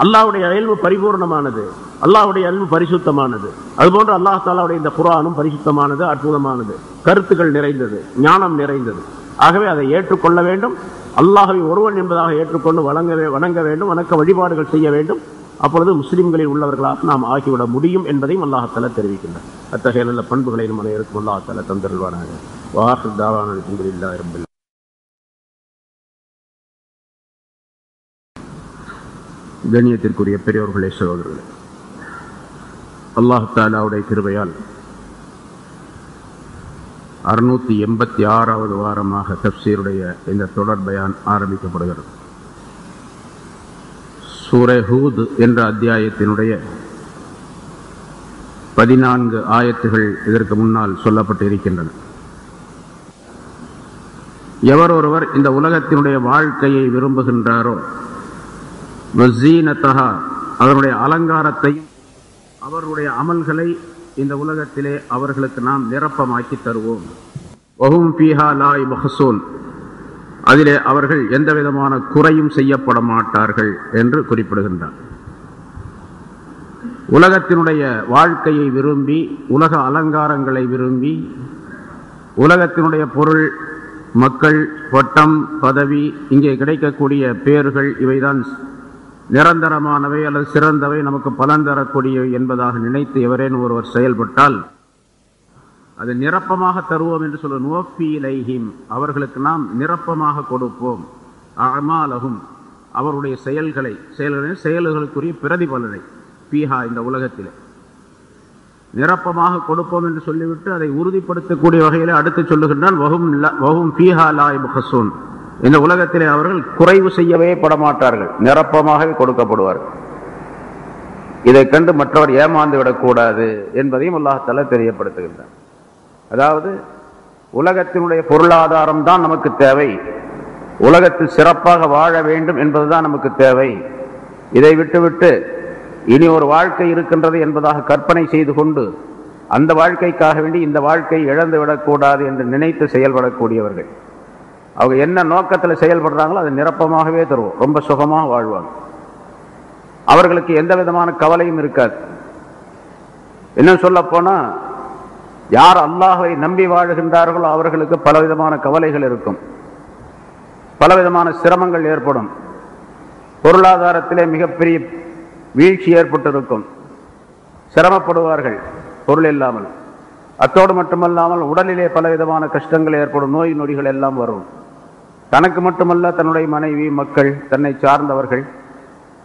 அல்லாஹ்வுடைய இல்மு பரிபூர்ணமானது, அல்லாஹ்வுடைய இல்மு பரிசுத்தமானது. அதுபோன்று அல்லாஹ்தாலாவுடைய இந்த குர்ஆனும் பரிசுத்தமானது, அற்புதமானது, கருத்துக்கள் நிறைந்தது, ஞானம் நிறைந்தது. ஆகவே அதை ஏற்றுக்கொள்ள வேண்டும். அல்லாஹ்வை ஒருவன் என்பதாக ஏற்றுக்கொண்டு வணங்க வேண்டும், வணக்க வழிபாடுகள் செய்ய வேண்டும். அப்பொழுது முஸ்லிம்களில் உள்ளவர்களாக நாம் ஆகிவிட முடியும் என்பதையும் அல்லாஹ்தாலா தெரிவிக்கின்றார். அத்தகைய நல்ல பண்புகளை நம் அனைவருக்கும் அல்லாஹ்தாலா தந்தருள்வானாக. வாஹிர் தாவானா அல்ஹம்துலில்லாஹி ரப்பில். கண்ணியத்திற்குரிய பெரியோர்களே, சகோதரர்களே, அல்லாஹ்தாலாவுடைய கிருபையால் 686வது வாரமாக தஃப்சீருடைய இந்த தொடர் பயான் ஆரம்பிக்கப்படுகிறது. சூரா ஹூத் என்ற அத்தியாயத்தினுடைய 14 ஆயத்துகள் இதற்கு முன்னால் சொல்லப்பட்டு இருக்கின்றன. எவர் ஒருவர் இந்த உலகத்தினுடைய வாழ்க்கையை விரும்புகின்றாரோ, வஸீனத்தஹா, அதனுடைய அலங்காரத்தையும் அவருடைய அமல்களை இந்த உலகத்திலே அவர்களுக்கு நாம் நிரப்பமாக்கி தருவோம். வஹும் ஃபீஹா லா யுபஹஸூன், அதிலே அவர்கள் எந்த விதமான குறையும் செய்யப்பட மாட்டார்கள் என்று குறிப்பிடுகின்றார். உலகத்தினுடைய வாழ்க்கையை விரும்பி, உலக அலங்காரங்களை விரும்பி, உலகத்தினுடைய பொருள், மக்கள், பட்டம், பதவி, இங்கே கிடைக்கக்கூடிய பேர்கள் இவைதான் நிரந்தரமானவை அல்லது சிறந்தவை, நமக்கு பலன் தரக்கூடியவை என்பதாக நினைத்து எவரேனும் ஒருவர் செயல்பட்டால் அது நிரப்பமாக தருவோம் என்று சொல்ல நுவஃபி இலைஹிம், அவர்களுக்கு நாம் நிரப்பமாக கொடுப்போம். அமாலஹும், அவருடைய செயல்களுக்குரிய பிரதிபலனை ஃபீஹா, இந்த உலகத்திலே நிரப்பமாக கொடுப்போம் என்று சொல்லிவிட்டு அதை உறுதிப்படுத்தக்கூடிய வகையிலே அடுத்து சொல்லுகின்றான் வஹும் ஃபீஹா லா யுபஹஸூன், இந்த உலகத்திலே அவர்கள் குறைவு செய்யவே படமாட்டார்கள், நிரப்பமாகவே கொடுக்கப்படுவார்கள். இதை கண்டு மற்றவர் ஏமாந்து விடக்கூடாது என்பதையும் அல்லாஹ் தஆலா தெரியப்படுத்துகின்றார். அதாவது உலகத்தினுடைய பொருளாதாரம் தான் நமக்கு தேவை, உலகத்தில் சிறப்பாக வாழ வேண்டும் என்பதுதான் நமக்கு தேவை. இதை விட்டுவிட்டு இனி ஒரு வாழ்க்கை இருக்கின்றது என்பதாக கற்பனை செய்து கொண்டு அந்த வாழ்க்கைக்காக வேண்டி இந்த வாழ்க்கை இழந்து விடக்கூடாது என்று நினைத்து செயல்படக்கூடியவர்கள், அவங்க என்ன நோக்கத்தில் செயல்படுறாங்களோ அதை நிரப்பமாகவே தருவோம், ரொம்ப சுகமாக வாழ்வாங்க. அவர்களுக்கு எந்த விதமான கவலையும் இருக்காது. இன்னும் சொல்ல போனா, யார் அல்லாஹ்வை நம்பி வாழுகின்றார்களோ அவர்களுக்கு பலவிதமான கவலைகள் இருக்கும், பலவிதமான சிரமங்கள் ஏற்படும். பொருளாதாரத்திலே மிகப்பெரிய வீழ்ச்சி ஏற்பட்டிருக்கும், சிரமப்படுவார்கள் பொருள் இல்லாமல். அத்தோடு மட்டுமல்லாமல் உடலிலே பலவிதமான கஷ்டங்கள் ஏற்படும், நோய் நொடிகள் எல்லாம் வரும். தனக்கு மட்டுமல்ல, தன்னுடைய மனைவி, மக்கள், தன்னை சார்ந்தவர்கள்,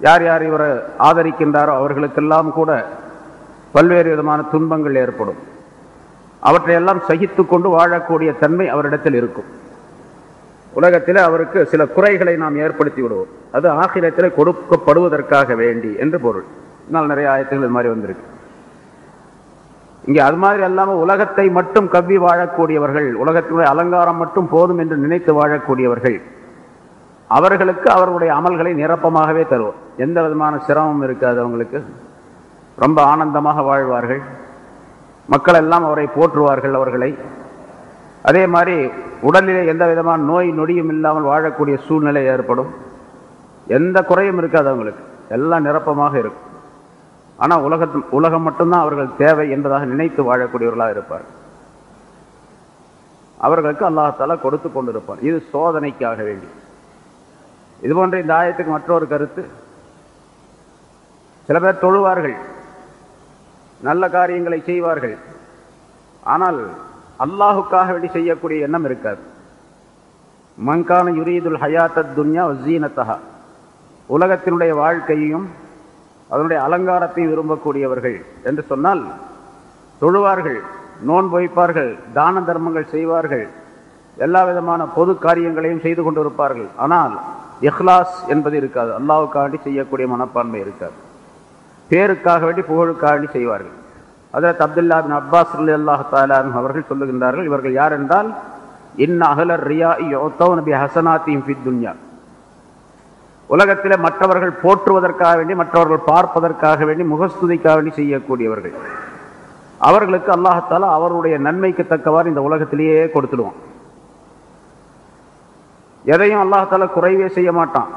யார் யார் இவரை ஆதரிக்கின்றாரோ அவர்களுக்கெல்லாம் கூட பல்வேறு விதமான துன்பங்கள் ஏற்படும். அவற்றையெல்லாம் சகித்து கொண்டு வாழக்கூடிய தன்மை அவரிடத்தில் இருக்கும். உலகத்தில் அவருக்கு சில குறைகளை நாம் ஏற்படுத்தி விடுவோம், அது ஆகிரத்தில் கொடுக்கப்படுவதற்காக வேண்டி என்று பொருள். இதனால் நிறைய ஆயத்துகள் இது மாதிரி வந்திருக்கு. இங்கே அது மாதிரி அல்லாமல் உலகத்தை மட்டும் கவ்வி வாழக்கூடியவர்கள், உலகத்தினுடைய அலங்காரம் மட்டும் போதும் என்று நினைத்து வாழக்கூடியவர்கள், அவர்களுக்கு அவர்களுடைய அமல்களை நிரப்பமாகவே தருவோம். எந்த விதமான சிரமமும் இருக்காது, அவங்களுக்கு ரொம்ப ஆனந்தமாக வாழ்வார்கள். மக்கள் எல்லாம் அவரை போற்றுவார்கள், அவர்களை. அதே மாதிரி உடலிலே எந்த விதமான நோய் நொடியும் இல்லாமல் வாழக்கூடிய சூழ்நிலை ஏற்படும். எந்த குறையும் இருக்காது அவங்களுக்கு, எல்லாம் நிரப்பமாக இருக்கும். ஆனால் உலகம் மட்டும்தான் அவர்கள் தேவை என்பதாக நினைத்து வாழக்கூடியவர்களாக இருப்பார். அவர்களுக்கு அல்லாஹ் தஆலா கொடுத்து கொண்டிருப்பார். இது சோதனைக்காக வேண்டி. இது போன்ற இந்த ஆயத்துக்கு மற்றொரு கருத்து, சில பேர் தொழுவார்கள், நல்ல காரியங்களை செய்வார்கள், ஆனால் அல்லாஹுக்காக வேண்டி செய்யக்கூடிய எண்ணம் இருக்காது. மன்கான யுரீதுல் ஹயாத்தத் துன்யா வஸீனத்தஹா, உலகத்தினுடைய வாழ்க்கையையும் அதனுடைய அலங்காரத்தையும் விரும்பக்கூடியவர்கள் என்று சொன்னால் தொழுவார்கள், நோன்பு வைப்பார்கள், தான தர்மங்கள் செய்வார்கள், எல்லா விதமான பொது காரியங்களையும் செய்து கொண்டிருப்பார்கள். ஆனால் இஹ்லாஸ் என்பது இருக்காது, அல்லாஹ்வுக்காக வேண்டி செய்யக்கூடிய மனப்பான்மை இருக்காது. பேருக்காக வேண்டி புகழுக்காக வேண்டி செய்வார்கள். ஹஜ்ரத் அப்துல்லா பின் அப்பாஸ் ரலியல்லாஹு தஆலா அன்ஹு அவர்கள் சொல்லுகின்றார்கள், இவர்கள் யார் என்றால், இன்ன அஹ்லர் ரியாஇ யுஅத்தௌன பிஹஸனாத்திஹிம் ஃபித் துன்யா, உலகத்திலே மற்றவர்கள் போற்றுவதற்காக வேண்டி, மற்றவர்கள் பார்ப்பதற்காக வேண்டி, முகஸ்துதிக்காக வேண்டி செய்யக்கூடியவர்கள், அவர்களுக்கு அல்லாஹ் தஆலா அவருடைய நன்மைக்கு தக்கவாறு இந்த உலகத்திலேயே கொடுத்துடுவான். எதையும் அல்லாஹ் தஆலா குறைவே செய்ய மாட்டான்.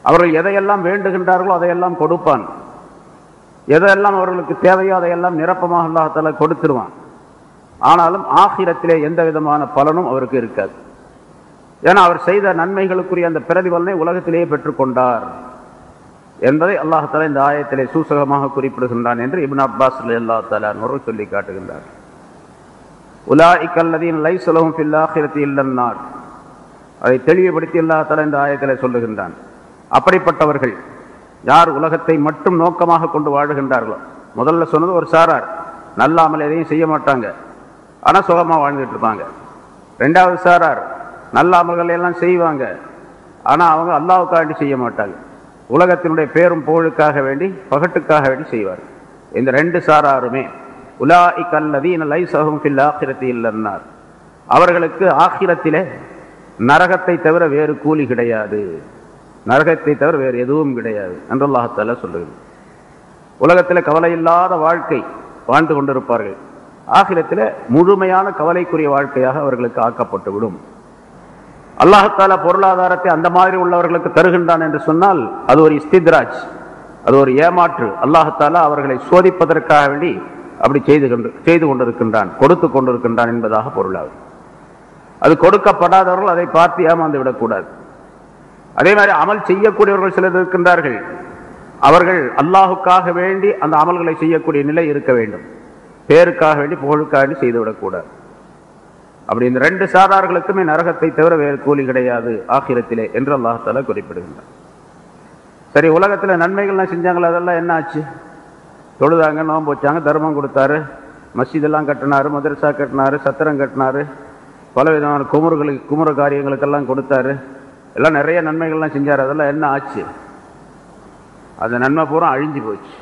அவர்கள் எதையெல்லாம் வேண்டுகின்றார்களோ அதையெல்லாம் கொடுப்பான். எதையெல்லாம் அவர்களுக்கு தேவையோ அதையெல்லாம் நிரப்பமாக அல்லாஹ் தஆலா கொடுத்துருவான். ஆனாலும் ஆகிரத்திலே எந்த விதமான பலனும் அவருக்கு இருக்காது. ஏன்னா அவர் செய்த நன்மைகளுக்குரிய அந்த பிரதிபலனை உலகத்திலேயே பெற்றுக்கொண்டார் என்பதை அல்லாஹ் தஆலா இந்த ஆயத்திலே சூசகமாக குறிப்பிடுகின்றான் என்று இப்னு அப்பாஸ் ரலியல்லாஹு தஆலா அவர்கள் சொல்லி காட்டுகின்றார். உலாயிக அல்லதீன லைஸ லஹும் ஃபில் ஆখিরাতি இல்லன் நார், அதை தெளிவுபடுத்தி அல்லாஹ் தஆலா இந்த ஆயத்திலே சொல்லுகின்றான். அப்படிப்பட்டவர்கள் யார் உலகத்தை மட்டும் நோக்கமாக கொண்டு வாழுகின்றார்களோ, முதல்ல சொன்னது ஒரு சாரார் நல்ல அமல் எதையும் செய்ய மாட்டாங்க, ஆனால் சுகமாக வாழ்ந்துட்டு இருப்பாங்க. ரெண்டாவது சாரார் நல்ல அமல்களை எல்லாம் செய்வாங்க, ஆனால் அவங்க அல்லாஹ்வுக்காக வேண்டி செய்ய மாட்டாங்க, உலகத்தினுடைய பேரும் புகழுக்காக வேண்டி, பகட்டுக்காக வேண்டி செய்வார். இந்த ரெண்டு சாராருமே உலாயிக அல்லதீன லைஸ லஹும் ஃபில் ஆখিরাতি இல்லன் நார், அவர்களுக்கு ஆகிரத்திலே நரகத்தை தவிர வேறு கூலி கிடையாது, நரகத்தை தவிர வேறு எதுவும் கிடையாது என்று அல்லாஹ் தஆலா சொல்லுகிறார். உலகத்தில் கவலை இல்லாத வாழ்க்கை வாழ்ந்து கொண்டிருப்பார்கள். ஆகிரத்தில் முழுமையான கவலைக்குரிய வாழ்க்கையாக அவர்களுக்கு ஆக்கப்பட்டுவிடும். அல்லாஹ் தஆலா பொருளாதாரத்தை அந்த மாதிரி உள்ளவர்களுக்கு தருகின்றான் என்று சொன்னால் அது ஒரு இஸ்தித்ராஜ், அது ஒரு ஏமாற்று. அல்லாஹ் தஆலா அவர்களை சோதிப்பதற்காக வேண்டி அப்படி செய்து கொண்டிருக்கின்றான், கொடுத்து கொண்டிருக்கின்றான் என்பதாக பொருளாகும். அது கொடுக்கப்படாதவர்கள் அதை பார்த்து ஏமாந்து விடக்கூடாது. அதே மாதிரி அமல் செய்யக்கூடியவர்கள் சிலர் இருக்கின்றார்கள், அவர்கள் அல்லாஹுக்காக வேண்டி அந்த அமல்களை செய்யக்கூடிய நிலை இருக்க வேண்டும், பேருக்காக வேண்டி புகழுக்காக வேண்டி செய்துவிடக்கூடாது. அப்படி இந்த ரெண்டு சாதார்களுக்குமே நரகத்தை தவிர வேறு கூலி கிடையாது ஆகிரத்திலே என்று அல்லாஹ் தஆலா குறிப்பிடுகின்றார். சரி, உலகத்தில் நன்மைகள்லாம் செஞ்சாங்களா? அதெல்லாம் என்ன ஆச்சு? தொழுதாங்க, நோன்பு வச்சாங்க, தர்மம் கொடுத்தாரு, மஸ்ஜிதெல்லாம் கட்டினாரு, மதரசா கட்டினாரு, சத்திரம் கட்டினாரு, பலவிதமான குமுற காரியங்களுக்கெல்லாம் கொடுத்தாரு, எல்லாம் நிறைய நன்மைகள்லாம் செஞ்சார். அதெல்லாம் என்ன ஆச்சு? அந்த நன்மை பூரா அழிஞ்சு போச்சு.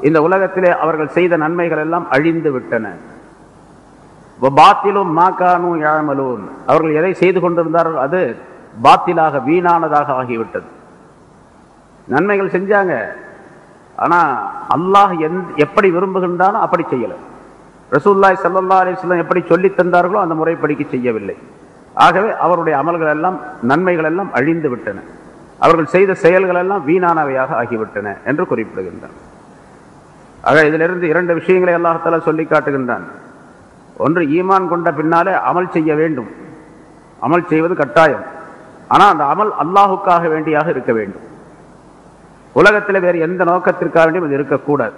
இந்த உலகத்திலே அவர்கள் செய்த நன்மைகள் எல்லாம் அழிந்து விட்டன. அவர்கள் எதை செய்து கொண்டிருந்தார்கள் அது பாத்திலாக வீணானதாக ஆகிவிட்டது. நன்மைகள் செஞ்சாங்க, ஆனா அல்லாஹ் எப்படி விரும்புகின்றானோ அப்படி செய்யல. ரசூலுல்லாஹி ஸல்லல்லாஹு அலைஹி வஸல்லம் எப்படி சொல்லி தந்தார்களோ அந்த முறைப்படிக்கு செய்யவில்லை. ஆகவே அவருடைய அமல்கள் எல்லாம் நன்மைகள் எல்லாம் அழிந்து விட்டன, அவர்கள் செய்த செயல்கள் எல்லாம் வீணானவையாக ஆகிவிட்டன என்று குறிப்பிடுகின்றார். ஆக இதிலிருந்து இரண்டு விஷயங்களை அல்லாஹ் தஆலா சொல்லி காட்டுகின்றான். ஒன்று, ஈமான் கொண்ட பின்னாலே அமல் செய்ய வேண்டும், அமல் செய்வது கட்டாயம், ஆனால் அந்த அமல் அல்லாஹுக்காக வேண்டியாக இருக்க வேண்டும். உலகத்தில் வேறு எந்த நோக்கத்திற்காக வேண்டியும் அது இருக்கக்கூடாது.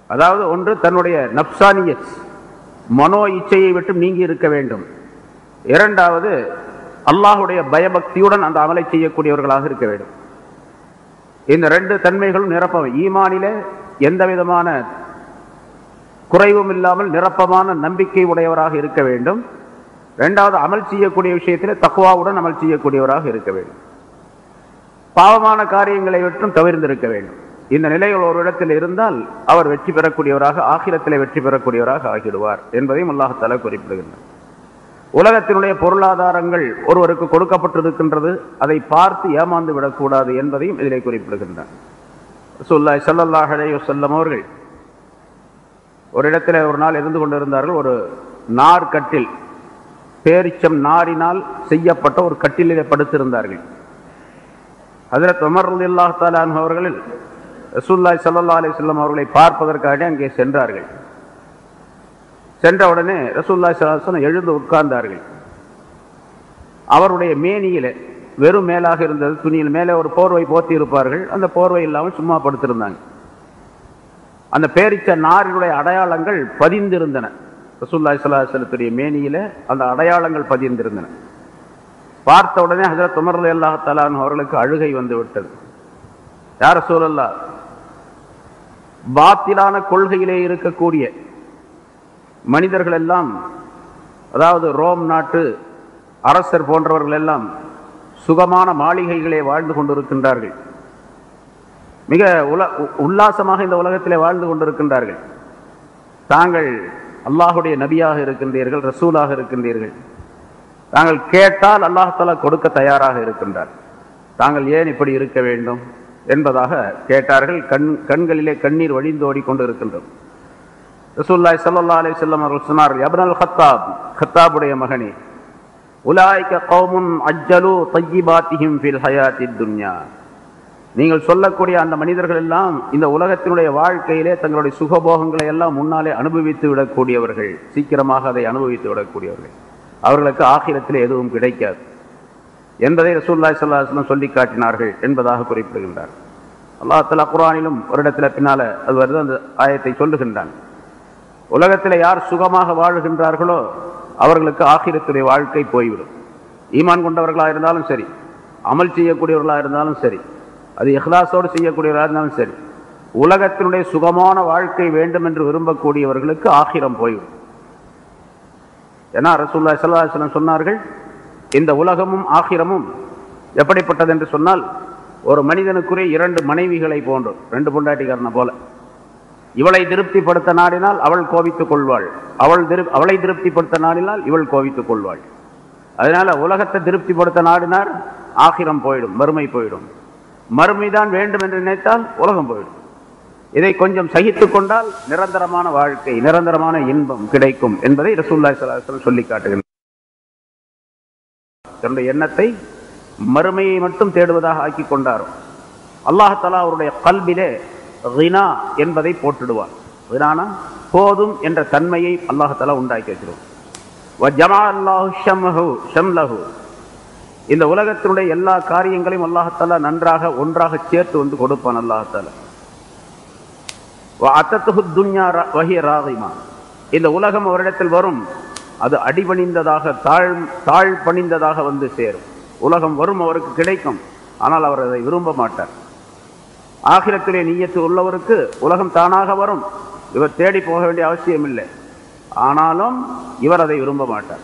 அதாவது ஒன்று, தன்னுடைய நப்சானியத் மனோ இச்சையை விட்டு நீங்கி இருக்க வேண்டும். இரண்டாவது, அல்லாஹுடைய பயபக்தியுடன் அந்த அமலை செய்யக்கூடியவர்களாக இருக்க வேண்டும். இந்த ரெண்டு தன்மைகளும் நிரப்ப ஈமானிலே எந்த விதமான குறைவும் இல்லாமல் நிரப்பமான நம்பிக்கை உடையவராக இருக்க வேண்டும். இரண்டாவது, அமல் செய்யக்கூடிய விஷயத்தில் தக்வாவுடன் அமல் செய்யக்கூடியவராக இருக்க வேண்டும். பாவமான காரியங்களை விட்டும் தவிர்ந்திருக்க வேண்டும். இந்த நிலைகள் ஒரு இடத்தில் இருந்தால் அவர் வெற்றி பெறக்கூடியவராக, ஆகிரத்திலே வெற்றி பெறக்கூடியவராக ஆகிடுவார் என்பதையும் அல்லாஹ் தஆலா குறிப்பிடுகின்றார். உலகத்தினுடைய பொருளாதாரங்கள் ஒருவருக்கு கொடுக்கப்பட்டிருக்கின்றது, அதை பார்த்து ஏமாந்து விடக்கூடாது என்பதையும் இதிலே குறிப்பிடுகின்றார். ரசூலுல்லாஹி ஸல்லல்லாஹு அலைஹி வஸல்லம் அவர்கள் ஒரு இடத்துல ஒரு நாள் இருந்து கொண்டிருந்தார்கள். ஒரு நார்கட்டில், பேரிச்சம் நாரினால் செய்யப்பட்ட ஒரு கட்டிலே படுத்திருந்தார்கள். ஹஜரத் உமர் ரலியல்லாஹு தஆலா அன்ஹு அவர்கள் ரசூலுல்லாஹி ஸல்லல்லாஹு அலைஹி வஸல்லம் அவர்களை பார்ப்பதற்காக அங்கே சென்றார்கள். சென்ற உடனே ரசூலுல்லாஹி ஸல்லல்லாஹு அலைஹி வஸல்லம் எழுந்து உட்கார்ந்தார்கள். அவருடைய மேனியில வெறும் மேலாக இருந்தது, துணியில் மேலே ஒரு போர்வை போத்தி இருப்பார்கள், அந்த போர்வை இல்லாமல் சும்மா படுத்திருந்தாங்க. அந்த பேரிச்ச நாரினுடைய அடையாளங்கள் பதிந்திருந்தன. ரசூலுல்லாஹி ஸல்லல்லாஹு அலைஹி வஸல்லத்துடைய மேனியில அந்த அடையாளங்கள் பதிந்திருந்தன. பார்த்த உடனே ஹஜரத் உமர் ரலியல்லாஹு தஆலா அன்ஹு அவர்களுக்கு அழுகை வந்து விட்டது. யா ரசூலல்லாஹ், பாத்திலான கொள்கையிலே இருக்கக்கூடிய மனிதர்கள் எல்லாம், அதாவது ரோம் நாட்டு அரசர் போன்றவர்கள் எல்லாம் சுகமான மாளிகைகளே வாழ்ந்து கொண்டிருக்கின்றார்கள், மிக உல்லாசமாக இந்த உலகத்திலே வாழ்ந்து கொண்டிருக்கின்றார்கள். தாங்கள் அல்லாஹுடைய நபியாக இருக்கின்றீர்கள், ரசூலாக இருக்கின்றீர்கள், தாங்கள் கேட்டால் அல்லாஹ் தஆலா கொடுக்க தயாராக இருக்கின்றார், தாங்கள் ஏன் இப்படி இருக்க வேண்டும் என்பதாக கேட்டார்கள். கண்களிலே கண்ணீர் வழிந்தோடி கொண்டு இருக்கின்றது. ரசூலுல்லாஹி ஸல்லல்லாஹு அலைஹி வஸல்லம் அவர்கள் சொன்னார்கள், இப்னுல் கத்தாப், கத்தாபுடைய மகனே, உலாயிக கௌமுன் அஜ்ஜலு தய்யிபாத்திஹிம் ஃபில் ஹயாத்தித் துன்யா, நீங்கள் சொல்லக்கூடிய அந்த மனிதர்கள் எல்லாம் இந்த உலகத்தினுடைய வாழ்க்கையிலே தங்களுடைய சுகபோகங்களை எல்லாம் முன்னாலே அனுபவித்து விடக்கூடியவர்கள், சீக்கிரமாக அதை அனுபவித்து விடக்கூடியவர்கள், அவர்களுக்கு ஆகிரத்திலே எதுவும் கிடைக்காது என்பதை ரசூலுல்லாஹி ஸல்லல்லாஹு அலைஹி வஸல்லம் சொல்லி காட்டினார்கள் என்பதாக குறிப்பிடுகின்றார். அல்லாஹ் தஆலா குர்ஆனிலும் ஒரு இடத்துல பின்னால அது வருது, அந்த ஆயத்தை சொல்லுகின்றான். உலகத்தில் யார் சுகமாக வாழுகின்றார்களோ அவர்களுக்கு ஆகிரத்துடைய வாழ்க்கை போய்விடும். ஈமான் கொண்டவர்களாக இருந்தாலும் சரி, அமல் செய்யக்கூடியவர்களாக இருந்தாலும் சரி, அது இஹ்லாஸோடு செய்யக்கூடியவர்களாக இருந்தாலும் சரி, உலகத்தினுடைய சுகமான வாழ்க்கை வேண்டும் என்று விரும்பக்கூடியவர்களுக்கு ஆகிரம் போய்விடும். ஏன்னா ரசூலுல்லாஹி ஸல்லல்லாஹு அலைஹி வஸல்லம் சொன்னார்கள், இந்த உலகமும் ஆகிரமும் எப்படிப்பட்டது என்று சொன்னால், ஒரு மனிதனுக்குரிய இரண்டு மனைவிகளை போன்று, ரெண்டு பொண்டாட்டிக்காரனை போல. இவளை திருப்திப்படுத்த நாடினால் அவள் கோபித்துக் கொள்வாள், அவளை திருப்திப்படுத்த நாடினால் இவள் கோபித்துக் கொள்வாள். அதனால உலகத்தை திருப்திப்படுத்த நாடினார் ஆகிரம் போயிடும், வறுமை போயிடும். மறுமைதான் வேண்டும் என்று நினைத்தால் உலகம் போயிடும். இதை கொஞ்சம் சகித்துக் கொண்டால் நிரந்தரமான வாழ்க்கை, நிரந்தரமான இன்பம் கிடைக்கும் என்பதை ரசூலுல்லாஹி ஸல்லல்லாஹு அலைஹி வஸல்லம் சொல்லி காட்டுகின்றனர். தன்னுடைய எண்ணத்தை மறுமையை மட்டும் தேடுவதாக ஆக்கி கொண்டாரோ அல்லாஹ் தஆலா அவருடைய கல்பிலே கினா என்பதை போட்டுடுவார். கினானா போதும் என்ற தன்மையை அல்லாஹ் தஆலா உண்டாக்கி வச்சிருவார். வஜமா அல்லாஹு ஷம்ஹு ஷம்லஹு, இந்த உலகத்தினுடைய எல்லா காரியங்களையும் அல்லாஹ் தஆலா நன்றாக ஒன்றாக சேர்த்து வந்து கொடுப்பான். அல்லாஹ் தஆலா வஅத்தத்துஹு துன்யா வஹிய ராகிமா, இந்த உலகம் அவரிடத்தில் வரும், அது அடிபணிந்ததாக தாழ் பணிந்ததாக வந்து சேரும். உலகம் வரும், அவருக்கு கிடைக்கும், ஆனால் அவர் அதை விரும்ப மாட்டார். ஆகிரத்திலே நிய்யத்து உள்ளவருக்கு உலகம் தானாக வரும், இவர் தேடி போக வேண்டிய அவசியம் இல்லை, ஆனாலும் இவர் அதை விரும்ப மாட்டார்.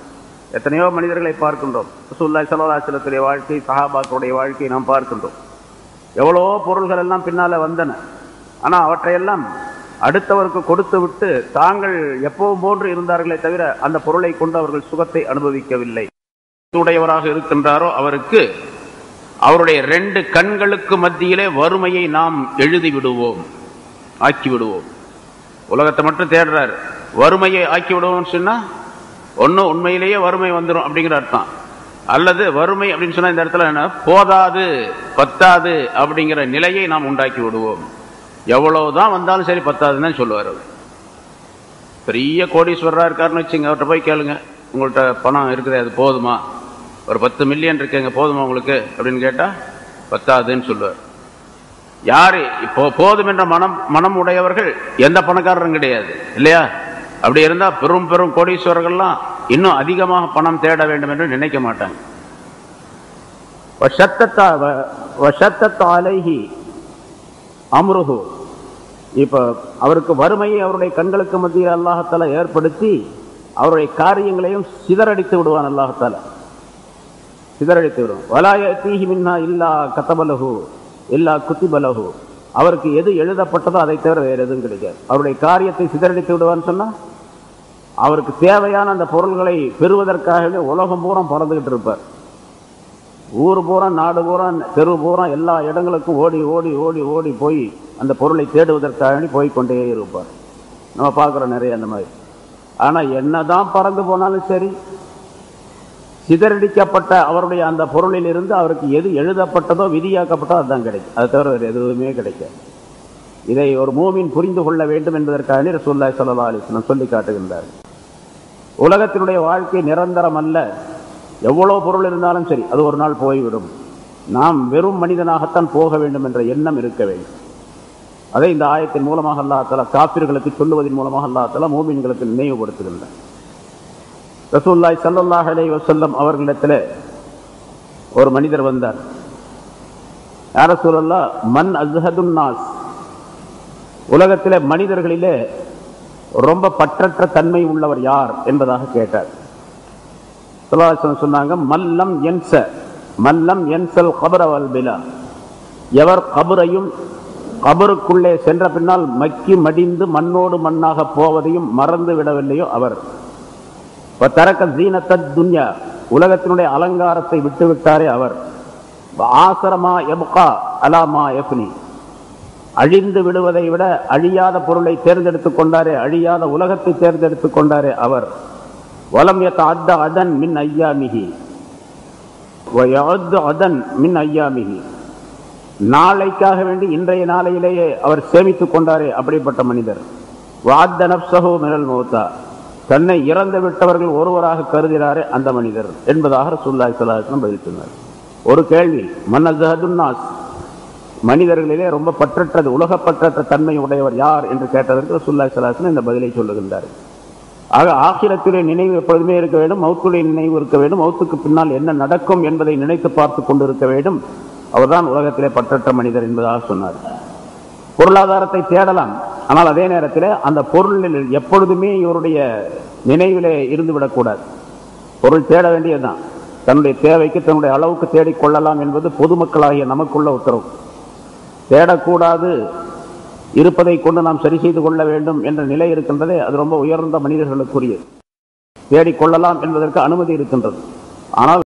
எத்தனையோ மனிதர்களை பார்க்கின்றோம். ரசூலுல்லாஹி ஸல்லல்லாஹு அலைஹி வஸல்லத்துடைய வாழ்க்கை, சஹாபாக்களுடைய வாழ்க்கையை நாம் பார்க்கின்றோம். எவ்வளோ பொருள்கள் எல்லாம் பின்னால வந்தன, ஆனால் அவற்றையெல்லாம் அடுத்தவருக்கு கொடுத்து விட்டு தாங்கள் எப்பவும் போன்று இருந்தார்களே தவிர அந்த பொருளை கொண்டு அவர்கள் சுகத்தை அனுபவிக்கவில்லை. உடையவராக இருக்கின்றாரோ அவருக்கு அவருடைய 2 கண்களுக்கு மத்தியிலே வறுமையை நாம் எழுதி விடுவோம், ஆக்கி விடுவோம். உலகத்தை மட்டும் தேடுறாரு, வறுமையை ஆக்கி விடுவோம்னு சொன்னா ஒன்னும் உண்மையிலேயே வறுமை வந்துடும் அப்படிங்கிற அர்த்தம், அல்லது வறுமை அப்படின்னு சொன்னா இந்த இடத்துல என்ன, போதாது பத்தாது அப்படிங்கிற நிலையை நாம் உண்டாக்கி விடுவோம். எவ்வளவுதான் வந்தாலும் சரி பத்தாதுன்னு சொல்லுவார். பெரிய கோடீஸ்வரரா இருக்காருன்னு வச்சுங்க, அவர்கிட்ட போய் கேளுங்க, உங்கள்கிட்ட பணம் இருக்குது, அது போதுமா, ஒரு 10 மில்லியன் இருக்குங்க, போதுமா உங்களுக்கு அப்படின்னு கேட்டா பத்தாதுன்னு சொல்லுவார். யாரு இப்போ போதும் என்ற மனம் உடையவர்கள் எந்த பணக்காரரும் கிடையாது இல்லையா? அப்படி இருந்தா பெரும் பெரும் கோடீஸ்வரர்கள்லாம் இன்னும் அதிகமாக பணம் தேட வேண்டும் என்று நினைக்க மாட்டாங்க. அம்ருஹு, இப்ப அவருக்கு வறுமையை அவருடைய கண்களுக்கு மத்தியில் அல்லாஹ் தஆலா ஏற்படுத்தி அவருடைய காரியங்களையும் சிதறடித்து விடுவான். அல்லாஹ் தஆலா சிதறடித்து விடுவான். வலா யதீஹி மின்ஹா இல்லா கதபலஹு இல்லா குத்திபலஹு, அவருக்கு எது எழுதப்பட்டதோ அதை தவிர வேறு எதுவும் கிடைக்காது. அவருடைய காரியத்தை சிதறடித்து விடுவான்னு சொன்னா அவருக்கு தேவையான அந்த பொருள்களை பெறுவதற்காகவே உலகம் பூரா பறந்துகிட்டு இருப்பார். ஊர் பூரா, நாடு பூரா, தெரு பூரா, எல்லா இடங்களுக்கும் ஓடி ஓடி ஓடி ஓடி போய் அந்த பொருளை தேடுவதற்காக போய்கொண்டே இருப்பார். நம்ம பார்க்குறோம் நிறைய அந்த மாதிரி. ஆனால் என்னதான் பறந்து போனாலும் சரி, சிதறடிக்கப்பட்ட அவருடைய அந்த பொருளில் இருந்து அவருக்கு எது எழுதப்பட்டதோ விதியாக்கப்பட்டதோ அதுதான் கிடைக்கும், அதை தவிர வேறு எதுவுமே கிடைக்காது. இதை ஒரு மூமின் புரிந்து கொள்ள வேண்டும் என்பதற்காக ரசூலுல்லாஹி ஸல்லல்லாஹு அலைஹி வஸல்லம் சொல்லி காட்டுகின்றார். உலகத்தினுடைய வாழ்க்கை நிரந்தரம் அல்ல. எவ்வளவு பொருள் இருந்தாலும் சரி அது ஒரு நாள் போய்விடும். நாம் வெறும் மனிதனாகத்தான் போக வேண்டும் என்ற எண்ணம் இருக்க வேண்டும். அதை இந்த ஆயத்தின் மூலமாக அல்லாஹ் தஆலா காஃபிர்களுக்கு சொல்லுவதன் மூலமாக அல்லாஹ் தஆலா மூமின்களுக்கு நினைவுபடுத்துகின்றார். ரசூலுல்லாஹி ஸல்லல்லாஹு அலைஹி வஸல்லம் அவர்களிடத்தில் ஒரு மனிதர் வந்தார். யா ரசூலல்லாஹ், மன் அஸ்ஹதுன் நாஸ், உலகத்திலே மனிதர்களிலே ரொம்ப பற்றற்ற தன்மை உள்ளவர் யார் என்பதாக கேட்டார். சொன்னாங்க, மல்லம் என்ச மல்லம் என்சல் கபர வல் பிலா, எவர் கபரையும் கபருக்குள்ளே சென்ற பின்னால் மக்கி மடிந்து மண்ணோடு மண்ணாக போவதையும் மறந்து விடவில்லையோ அவர். தரக்க ஜீனத்த துன்யா, உலகத்தினுடைய அலங்காரத்தை விட்டுவிட்டாரே அவர். ஆசரமா எபுகா அலாமா எஃப்னி, அழிந்து விடுவதை விட அழியாத பொருளை தேர்ந்தெடுத்துக் கொண்டாரே, அழியாத உலகத்தை தேர்ந்தெடுத்துக் கொண்டாரே அவர். வலம் யதஅத்த அதன் மின் ஐயாமிஹி வயஅத் அதன் மின் ஐயாமிஹி, நாளைக்காக வேண்டி இன்றைய நாளையிலேயே அவர் சேமித்துக் கொண்டாரே அப்படிப்பட்ட மனிதர். வஅத்த நஃப்ஸஹு மினல் மௌத்தா, தன்னை இறந்து விட்டவர்கள் ஒருவராக கருதினாரே அந்த மனிதர் என்பதாக ரசூலுல்லாஹி ஸல்லல்லாஹு அலைஹி வஸல்லம் பதில் சொன்னார். ஒரு கேள்வி, மன் அஸ்ஹதுன் நாஸ், மனிதர்களிலே ரொம்ப பற்றற்றது, உலகப்பற்றற்ற தன்மை உடையவர் யார் என்று கேட்டதற்கு ரசூலுல்லாஹி ஸல்லல்லாஹு அலைஹி வஸல்லம் இந்த பதிலை சொல்லுகின்றார். ஆக ஆகிரத்துடைய நினைவு எப்பொழுதுமே இருக்க வேண்டும், மௌத்துடைய நினைவு இருக்க வேண்டும், மௌத்துக்கு பின்னால் என்ன நடக்கும் என்பதை நினைத்து பார்த்து கொண்டிருக்க வேண்டும். அவர்தான் உலகத்திலே பற்றற்ற மனிதர் என்பதாக சொன்னார். பொருளாதாரத்தை தேடலாம், ஆனால் அதே நேரத்தில் அந்த பொருளில் எப்பொழுதுமே இவருடைய நினைவிலே இருந்துவிடக்கூடாது. பொருள் தேட வேண்டியதுதான், தன்னுடைய தேவைக்கு தன்னுடைய அளவுக்கு தேடிக்கொள்ளலாம் என்பது பொதுமக்களாகிய நமக்குள்ள உத்தரவு. தேடக்கூடாது, இருப்பதை கொண்டு நாம் சரி செய்து கொள்ள வேண்டும் என்ற நிலை இருக்கின்றதே, அது ரொம்ப உயர்ந்த மனிதர்களுக்குரியது. தேடிக்கொள்ளலாம் என்பதற்கு அனுமதி இருக்கின்றது. ஆனால்